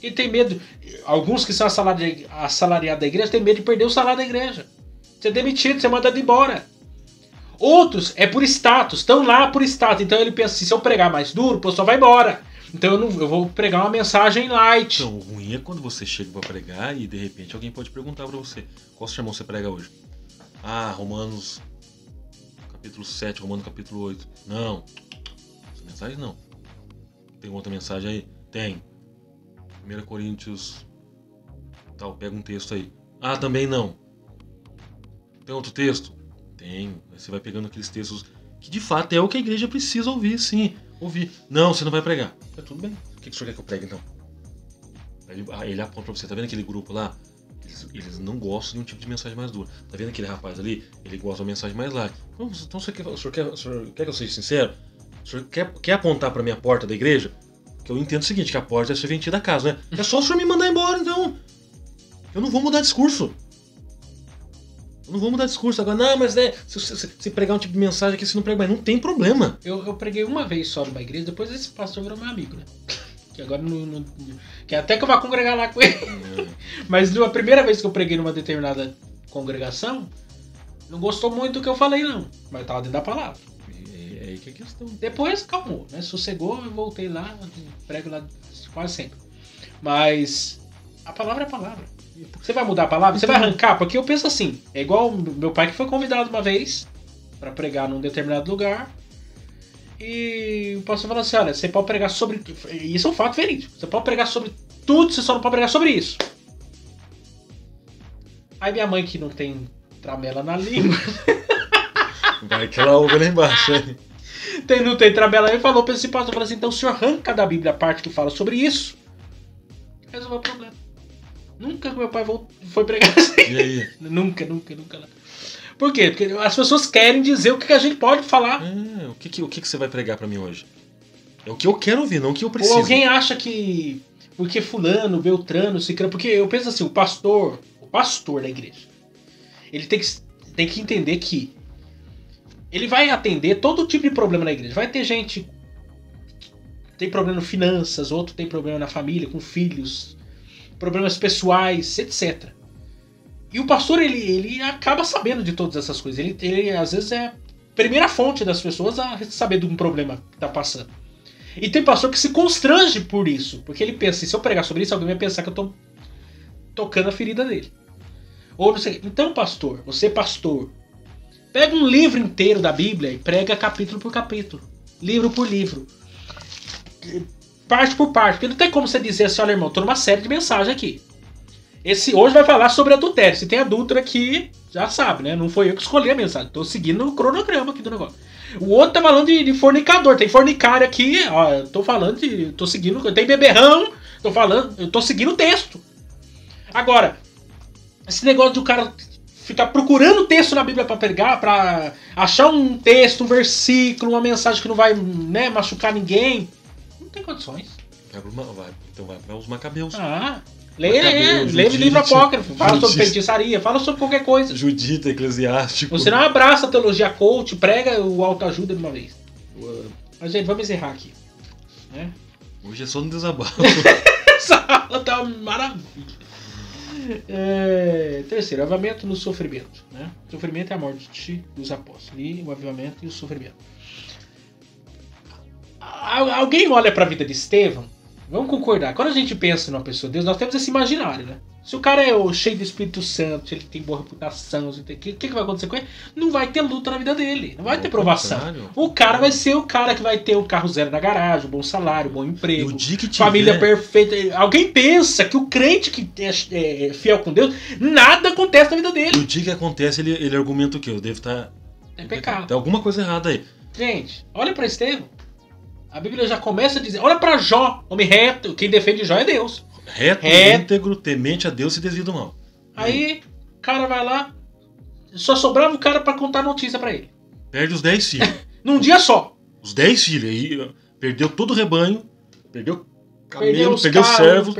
Ele tem medo, alguns que são assalariados da igreja, tem medo de perder o salário da igreja. Ser demitido, ser mandado embora. Outros é por status, estão lá por status. Então ele pensa assim, se eu pregar mais duro, o pessoal vai embora. Então eu vou pregar uma mensagem light. Então, o ruim é quando você chega para pregar e de repente alguém pode perguntar para você: qual sermão você prega hoje? Romanos capítulo 7, Romanos capítulo 8. Não, essa mensagem não. Tem outra mensagem aí? Tem. 1 Coríntios tal, pega um texto aí. Também não. Tem outro texto? Tem. Aí você vai pegando aqueles textos que de fato é o que a igreja precisa ouvir, sim. Ouvir. Não, você não vai pregar. Tudo bem. O que o senhor quer que eu pregue então? Ele aponta pra você, tá vendo aquele grupo lá? Eles não gostam de um tipo de mensagem mais dura. Tá vendo aquele rapaz ali? Ele gosta de uma mensagem mais light. Então o senhor quer que eu seja sincero? O senhor quer apontar pra minha porta da igreja? Que eu entendo o seguinte, que a porta é serventia da casa, né? É só o senhor me mandar embora, então. Eu não vou mudar discurso. Agora, não, mas se pregar um tipo de mensagem aqui, você não prega mais. Não tem problema. Eu preguei uma vez só numa igreja, depois esse pastor virou meu amigo, né? Que agora não que até que eu vá congregar lá com ele. Mas na primeira vez que eu preguei numa determinada congregação, não gostou muito do que eu falei, não. Mas tava dentro da palavra. É aí que é a questão. Depois calmou, né? Sossegou, eu voltei lá, prego lá quase sempre. Mas a palavra é a palavra. Você vai mudar a palavra? Você vai arrancar? Porque eu penso assim, é igual meu pai que foi convidado uma vez para pregar num determinado lugar. E o pastor falou assim, olha, você pode pregar sobre... Isso é um fato verídico. Você pode pregar sobre tudo, você só não pode pregar sobre isso. Aí minha mãe, que não tem tramela na língua... Vai que ela ouve lá embaixo, hein? Não tem tramela aí, falou pra esse pastor, falou assim, então o senhor arranca da Bíblia a parte que fala sobre isso. Resolveu o problema. Nunca meu pai foi pregar assim. E aí? Nunca. Por quê? Porque as pessoas querem dizer o que a gente pode falar. O que você vai pregar pra mim hoje? É o que eu quero ouvir, não o que eu preciso. Ou alguém acha que... Porque fulano, beltrano, ciclano... Porque eu penso assim, o pastor da igreja, ele tem que entender que ele vai atender todo tipo de problema na igreja. Vai ter gente que tem problema em finanças, outro tem problema na família, com filhos, problemas pessoais, etc. E o pastor, ele acaba sabendo de todas essas coisas. Ele às vezes é a primeira fonte das pessoas a saber de um problema que está passando. E tem pastor que se constrange por isso. Porque ele pensa, se eu pregar sobre isso, alguém vai pensar que eu estou tocando a ferida dele. Ou não sei. Então, pastor, pega um livro inteiro da Bíblia e prega capítulo por capítulo. Livro por livro. Parte por parte. Porque não tem como você dizer assim, olha, irmão, estou numa série de mensagens aqui. Esse hoje vai falar sobre adultério. Se tem adúltero aqui, já sabe, né? Não foi eu que escolhi a mensagem. Tô seguindo o cronograma aqui do negócio. O outro tá falando de fornicador. Tem fornicário aqui, ó. Eu tô falando de... Tô seguindo... Tem beberrão. Eu tô seguindo o texto. Agora, esse negócio de o cara ficar procurando texto na Bíblia pra pregar, pra achar um texto, um versículo, uma mensagem que não vai, né, machucar ninguém. Não tem condições. Então vai para os Macabeus. Lê livro apócrifo, fala sobre feitiçaria, fala sobre qualquer coisa. Judita, eclesiástico. Você não abraça a teologia coach, prega o autoajuda de uma vez. Mas, gente, vamos encerrar aqui. Né? Hoje é só no desabafo. Essa aula tá uma maravilha. Terceiro, avivamento no sofrimento. Né? O sofrimento é a morte dos apóstolos. E o avivamento e o sofrimento. Alguém olha para a vida de Estevão? Vamos concordar. Quando a gente pensa numa pessoa de Deus, nós temos esse imaginário, né? Se o cara é cheio do Espírito Santo, se ele tem boa reputação, o que vai acontecer com ele? Não vai ter luta na vida dele. Não vai ter provação. O cara vai ser o cara que vai ter o carro zero na garagem, um bom salário, um bom emprego, família perfeita. Alguém pensa que o crente que é fiel com Deus, nada acontece na vida dele. O dia que acontece, ele argumenta o quê? Eu devo estar... É pecado. Tem alguma coisa errada aí. Gente, olha para Estevão. A Bíblia já começa a dizer, olha para Jó, homem reto, quem defende Jó é Deus. Reto, íntegro, temente a Deus e desvia do mal. Aí, o cara vai lá, só sobrava o cara para contar notícia para ele. Perde os 10 filhos. Num dia só. Os 10 filhos. Aí perdeu todo o rebanho, perdeu camelo, perdeu servo.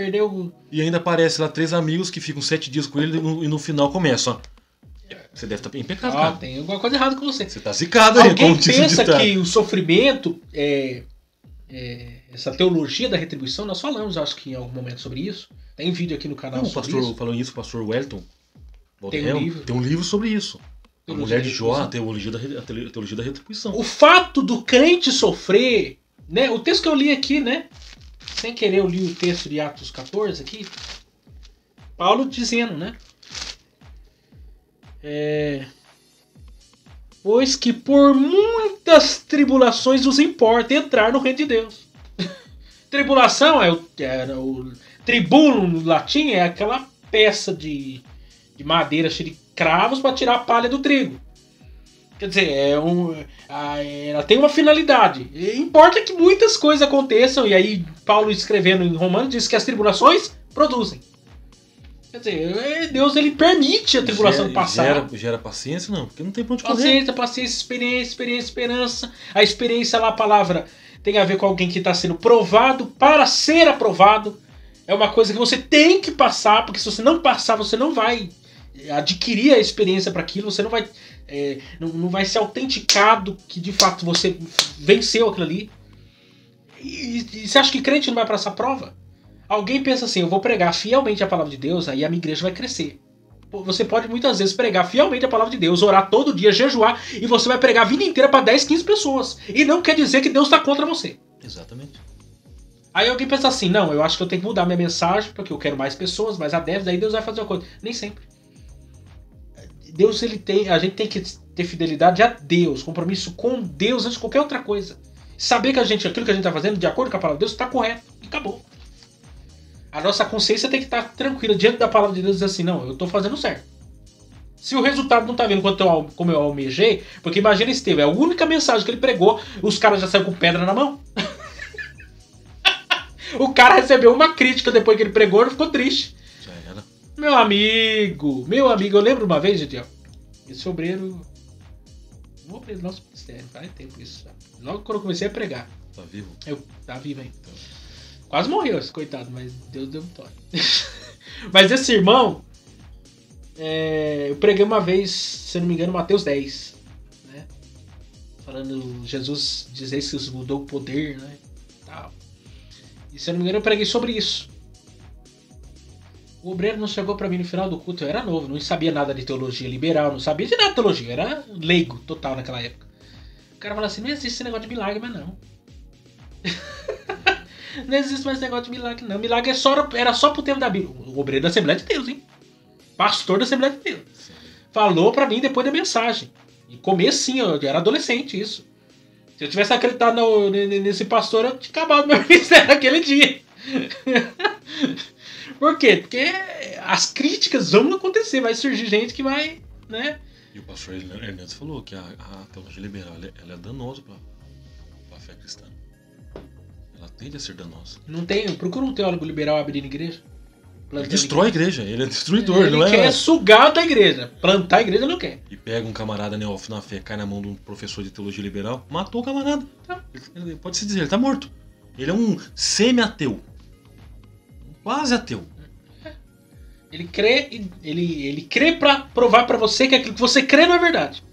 E ainda aparece lá 3 amigos que ficam 7 dias com ele e no final começa, ó. Você deve estar em pecado, cara. Tem alguma coisa errada com você. Você está zicado aí. Alguém pensa que o sofrimento essa teologia da retribuição, nós falamos, acho que em algum momento sobre isso. Tem vídeo aqui no canal sobre isso. Falando isso, o pastor Wellington tem um livro sobre isso. A mulher de Jó, a teologia da retribuição. O fato do crente sofrer, né? O texto que eu li aqui, né? Sem querer eu li o texto de Atos 14 aqui. Paulo dizendo, né? Pois que por muitas tribulações nos importa entrar no reino de Deus. Tribulação o tribulo no latim é aquela peça de madeira cheia de cravos para tirar a palha do trigo. Quer dizer, ela tem uma finalidade. Importa que muitas coisas aconteçam, e aí Paulo escrevendo em Romanos diz que as tribulações produzem. Quer dizer, Deus ele permite a tribulação passar. Gera paciência, não, porque não tem pra onde correr. Paciência, experiência, esperança. A experiência lá, a palavra, tem a ver com alguém que está sendo provado para ser aprovado. É uma coisa que você tem que passar, porque se você não passar, você não vai adquirir a experiência para aquilo, você não vai, não vai ser autenticado que de fato você venceu aquilo ali. E você acha que crente não vai passar prova? Alguém pensa assim, eu vou pregar fielmente a palavra de Deus, aí a minha igreja vai crescer. Você pode muitas vezes pregar fielmente a palavra de Deus, orar todo dia, jejuar, e você vai pregar a vida inteira para 10, 15 pessoas. E não quer dizer que Deus está contra você. Exatamente. Aí alguém pensa assim, não, eu acho que eu tenho que mudar minha mensagem, porque eu quero mais pessoas, mais adeptos, daí Deus vai fazer uma coisa. Nem sempre. Deus, a gente tem que ter fidelidade a Deus, compromisso com Deus antes de qualquer outra coisa. Saber que aquilo que a gente está fazendo, de acordo com a palavra de Deus, está correto. E acabou. A nossa consciência tem que estar tranquila diante da palavra de Deus e dizer assim, não, eu estou fazendo certo. Se o resultado não está vindo como eu almejei, porque imagina Estevão, é a única mensagem que ele pregou, os caras já saíram com pedra na mão. O cara recebeu uma crítica depois que ele pregou e ficou triste. Já era. Meu amigo, eu lembro uma vez, gente, ó, esse obreiro do nosso ministério, faz tempo isso. Logo quando eu comecei a pregar. Tá vivo? Tá vivo ainda. Quase morreu esse coitado, mas Deus deu vitória. Mas esse irmão, eu preguei uma vez, se não me engano, Mateus 10, né? Falando, Jesus dizer que mudou o poder, né? Tal. E se eu não me engano, eu preguei sobre isso. O obreiro não chegou pra mim no final do culto, eu era novo, não sabia nada de teologia liberal, não sabia de nada de teologia, eu era leigo total naquela época. O cara falou assim, não existe esse negócio de milagre, mas não. Não existe mais negócio de milagre, não. Milagre era só pro tempo da Bíblia. O obreiro da Assembleia de Deus, hein? Pastor da Assembleia de Deus. Falou pra mim depois da mensagem. E comecinho, eu era adolescente, isso. Se eu tivesse acreditado nesse pastor, eu tinha acabado meu ministério naquele dia. Por quê? Porque as críticas vão acontecer. Vai surgir gente que vai, né? E o pastor Ernesto falou que a teologia liberal ela é danosa pra fé cristã. Ela tende a ser danosa. Não tem, procura um teólogo liberal abrindo igreja. Ele destrói a igreja, ele é destruidor, não é? Ele quer sugar da igreja, plantar a igreja ele não quer. E pega um camarada neófito na fé, cai na mão de um professor de teologia liberal, matou o camarada. Pode-se dizer, ele tá morto. Ele é um semi-ateu. Quase ateu. Ele crê, ele crê pra provar pra você que aquilo que você crê não é verdade.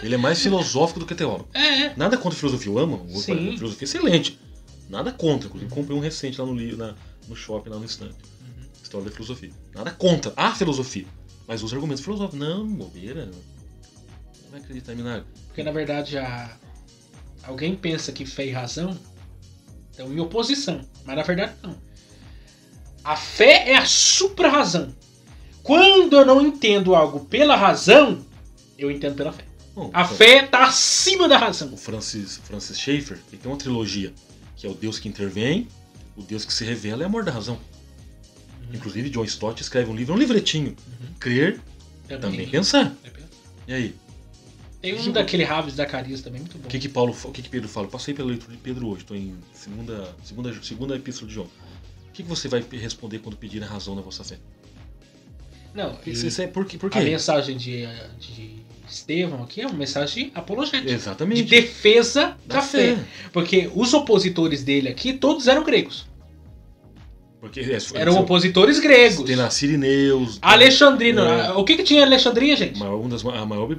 Ele é mais filosófico do que teólogo. É. Nada contra a filosofia, eu amo. A Sim. filosofia é excelente. Nada contra. Inclusive, comprei um recente lá no shopping, lá no estante. História da filosofia. Nada contra a filosofia. Mas os argumentos filosóficos. Não, bobeira. Não vai acreditar em milagre. Porque na verdade alguém pensa que fé e razão estão em oposição. Mas na verdade não. A fé é a supra-razão. Quando eu não entendo algo pela razão, eu entendo pela fé. Bom, A fé está acima da razão. O Francis Schaeffer, ele tem uma trilogia, que é o Deus que intervém, o Deus que se revela e o amor da razão. Inclusive, John Stott escreve um livretinho. Crer, também pensar. E aí? Tem um daquele Raves da Carias também, muito bom. O que Pedro fala? Eu passei pela leitura de Pedro hoje, estou em segunda epístola de João. O que você vai responder quando pedir a razão da vossa fé? Não, Por quê? A mensagem de Estevão aqui é uma mensagem apologética. Exatamente. De defesa da fé. Porque os opositores dele aqui, todos eram gregos. Porque eram opositores gregos. Tem lá Sirineus. Alexandrino. O que tinha em Alexandria, gente? Uma das maiores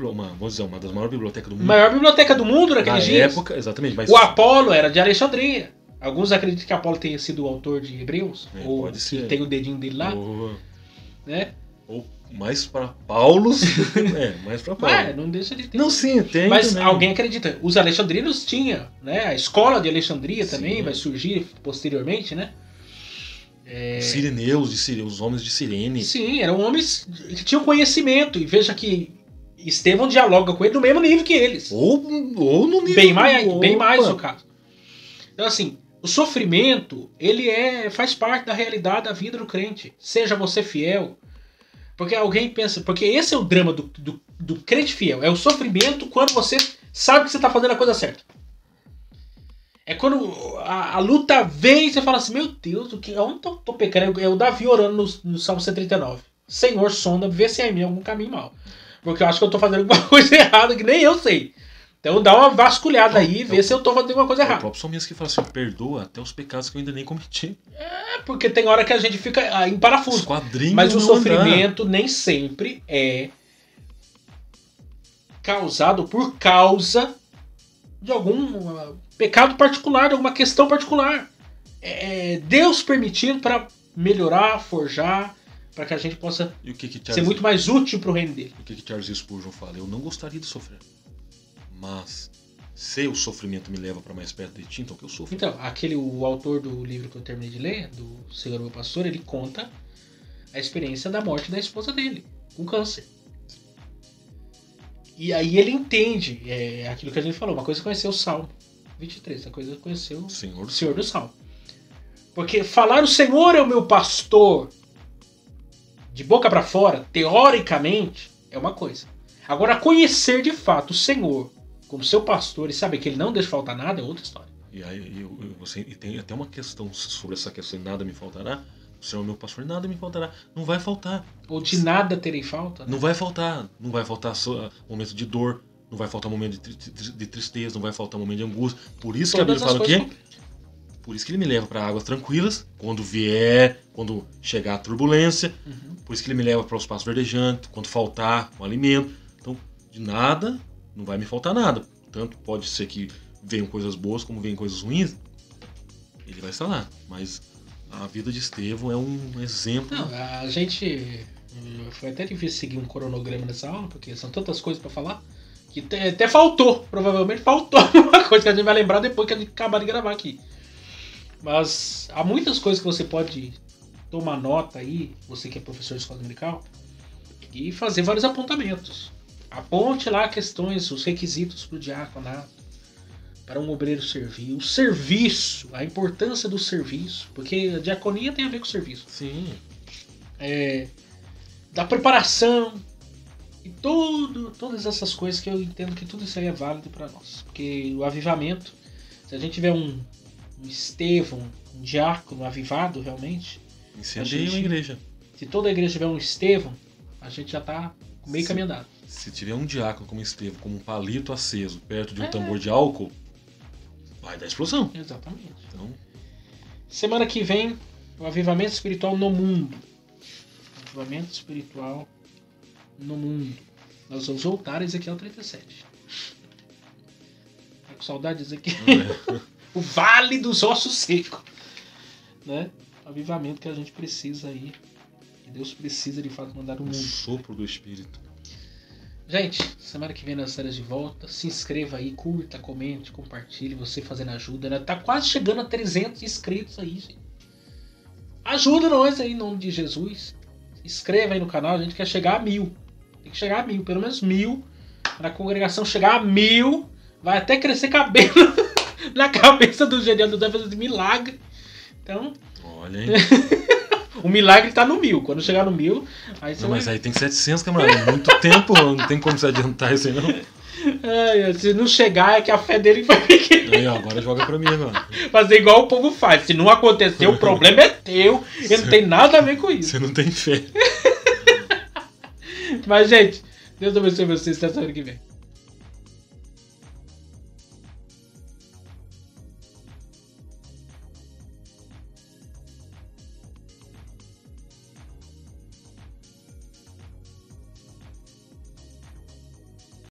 bibliotecas do mundo. Maior biblioteca do mundo naqueles dias. Na época, exatamente. Mas... O Apolo era de Alexandria. Alguns acreditam que Apolo tenha sido o autor de Hebreus. Ou pode ser. tem o dedinho dele lá. Né? Ou mais para Paulo. Mais para Paulo. Não deixa de ter. Não, sim, tem. Mas também. alguém acredita. Os alexandrinos tinham, né? A escola de Alexandria também vai surgir posteriormente, né? Sirineus, os homens de Cirene. Sim, eram homens que tinham conhecimento. E veja que Estevão dialoga com ele no mesmo nível que eles. Ou no nível... Bem mais no caso. Então assim, o sofrimento, ele faz parte da realidade da vida do crente. Seja você fiel. Porque alguém pensa... Porque esse é o drama do crente fiel. É o sofrimento quando você sabe que você está fazendo a coisa certa. É quando a luta vem e você fala assim, meu Deus, onde eu tô pecando? É o Davi orando no Salmo 139. Senhor, sonda, vê se há em mim algum caminho mal. Porque eu acho que eu tô fazendo alguma coisa errada que nem eu sei. Então dá uma vasculhada aí e vê se eu tô fazendo alguma coisa errada. O próprio salmista que fala assim, perdoa até os pecados que eu ainda nem cometi. Porque tem hora que a gente fica em parafuso. Mas o sofrimento nem sempre é causado por causa de algum pecado particular, de alguma questão particular. É Deus permitindo para melhorar, forjar, para que a gente possa ser muito mais útil para o reino dele. O que Charles Spurgeon fala? Eu não gostaria de sofrer, mas se o sofrimento me leva para mais perto de ti, então que eu sofro. Então, o autor do livro que eu terminei de ler, do Senhor Meu Pastor, ele conta a experiência da morte da esposa dele, com câncer. E aí ele entende aquilo que a gente falou. Uma coisa é conhecer o Salmo 23, outra coisa é conhecer o Senhor do Salmo. Porque falar o Senhor é o meu pastor de boca para fora, teoricamente, é uma coisa. Agora, conhecer de fato o Senhor como seu pastor e saber que ele não deixa faltar nada é outra história. E aí e tem até uma questão sobre essa questão de nada me faltará. O Senhor é meu pastor, nada me faltará. Não vai faltar. Ou de nada terei falta. Né? Não vai faltar. Não vai faltar momento de dor. Não vai faltar momento de tristeza. Não vai faltar momento de angústia. Por isso que a Bíblia fala o quê? Por isso que ele me leva para águas tranquilas. Quando chegar a turbulência. Por isso que ele me leva para os pastos verdejantes. Quando faltar um alimento. Então, de nada, não vai me faltar nada. Tanto pode ser que venham coisas boas como venham coisas ruins. Ele vai estar lá. Mas a vida de Estevão é um exemplo. Não, a gente... Foi até difícil seguir um cronograma nessa aula, porque são tantas coisas para falar, que até faltou. Provavelmente faltou uma coisa que a gente vai lembrar depois que a gente acabar de gravar aqui. Mas há muitas coisas que você pode tomar nota aí, você que é professor de escola dominical, e fazer vários apontamentos. Aponte lá questões, os requisitos para o diaconato, para um obreiro servir, o serviço, a importância do serviço, porque a diaconia tem a ver com o serviço. Sim. Da preparação e todas essas coisas que eu entendo que tudo isso aí é válido para nós. Porque o avivamento, se a gente tiver um Estevão, um diácono avivado realmente, incendeia uma igreja. Se toda a igreja tiver um Estevão, a gente já está meio caminho andado. Se tiver um diácono como Estevão, como um palito aceso perto de um tambor de álcool, vai dar explosão. Exatamente. Então, semana que vem, o avivamento espiritual no mundo. avivamento espiritual no mundo. Nós vamos voltar a Ezequiel 37. Tá com saudade de Ezequiel? O vale dos ossos secos. Né? O avivamento que a gente precisa aí. Que Deus precisa de fato mandar no mundo. O sopro do Espírito. Gente, semana que vem nós estaremos de volta. Se inscreva aí, curta, comente, compartilhe. Você fazendo ajuda, né? Tá quase chegando a 300 inscritos aí, gente. Ajuda nós aí, em nome de Jesus. Se inscreva aí no canal, a gente quer chegar a 1000. Tem que chegar a 1000, pelo menos 1000. Para a congregação chegar a 1000, vai até crescer cabelo na cabeça do Gedeão, vai fazer milagre. Então... Olha, hein? O milagre tá no 1000. Quando chegar no 1000, aí você não, mas aí tem 700, camarada. Muito tempo, não tem como se adiantar isso aí, não. Se não chegar, é que a fé dele vai pequena. Aí, ó, agora joga pra mim agora. Fazer igual o povo faz. Se não acontecer, o problema é teu. E não tem nada a ver com isso. Você não tem fé. Mas, gente, Deus abençoe vocês até semana que vem.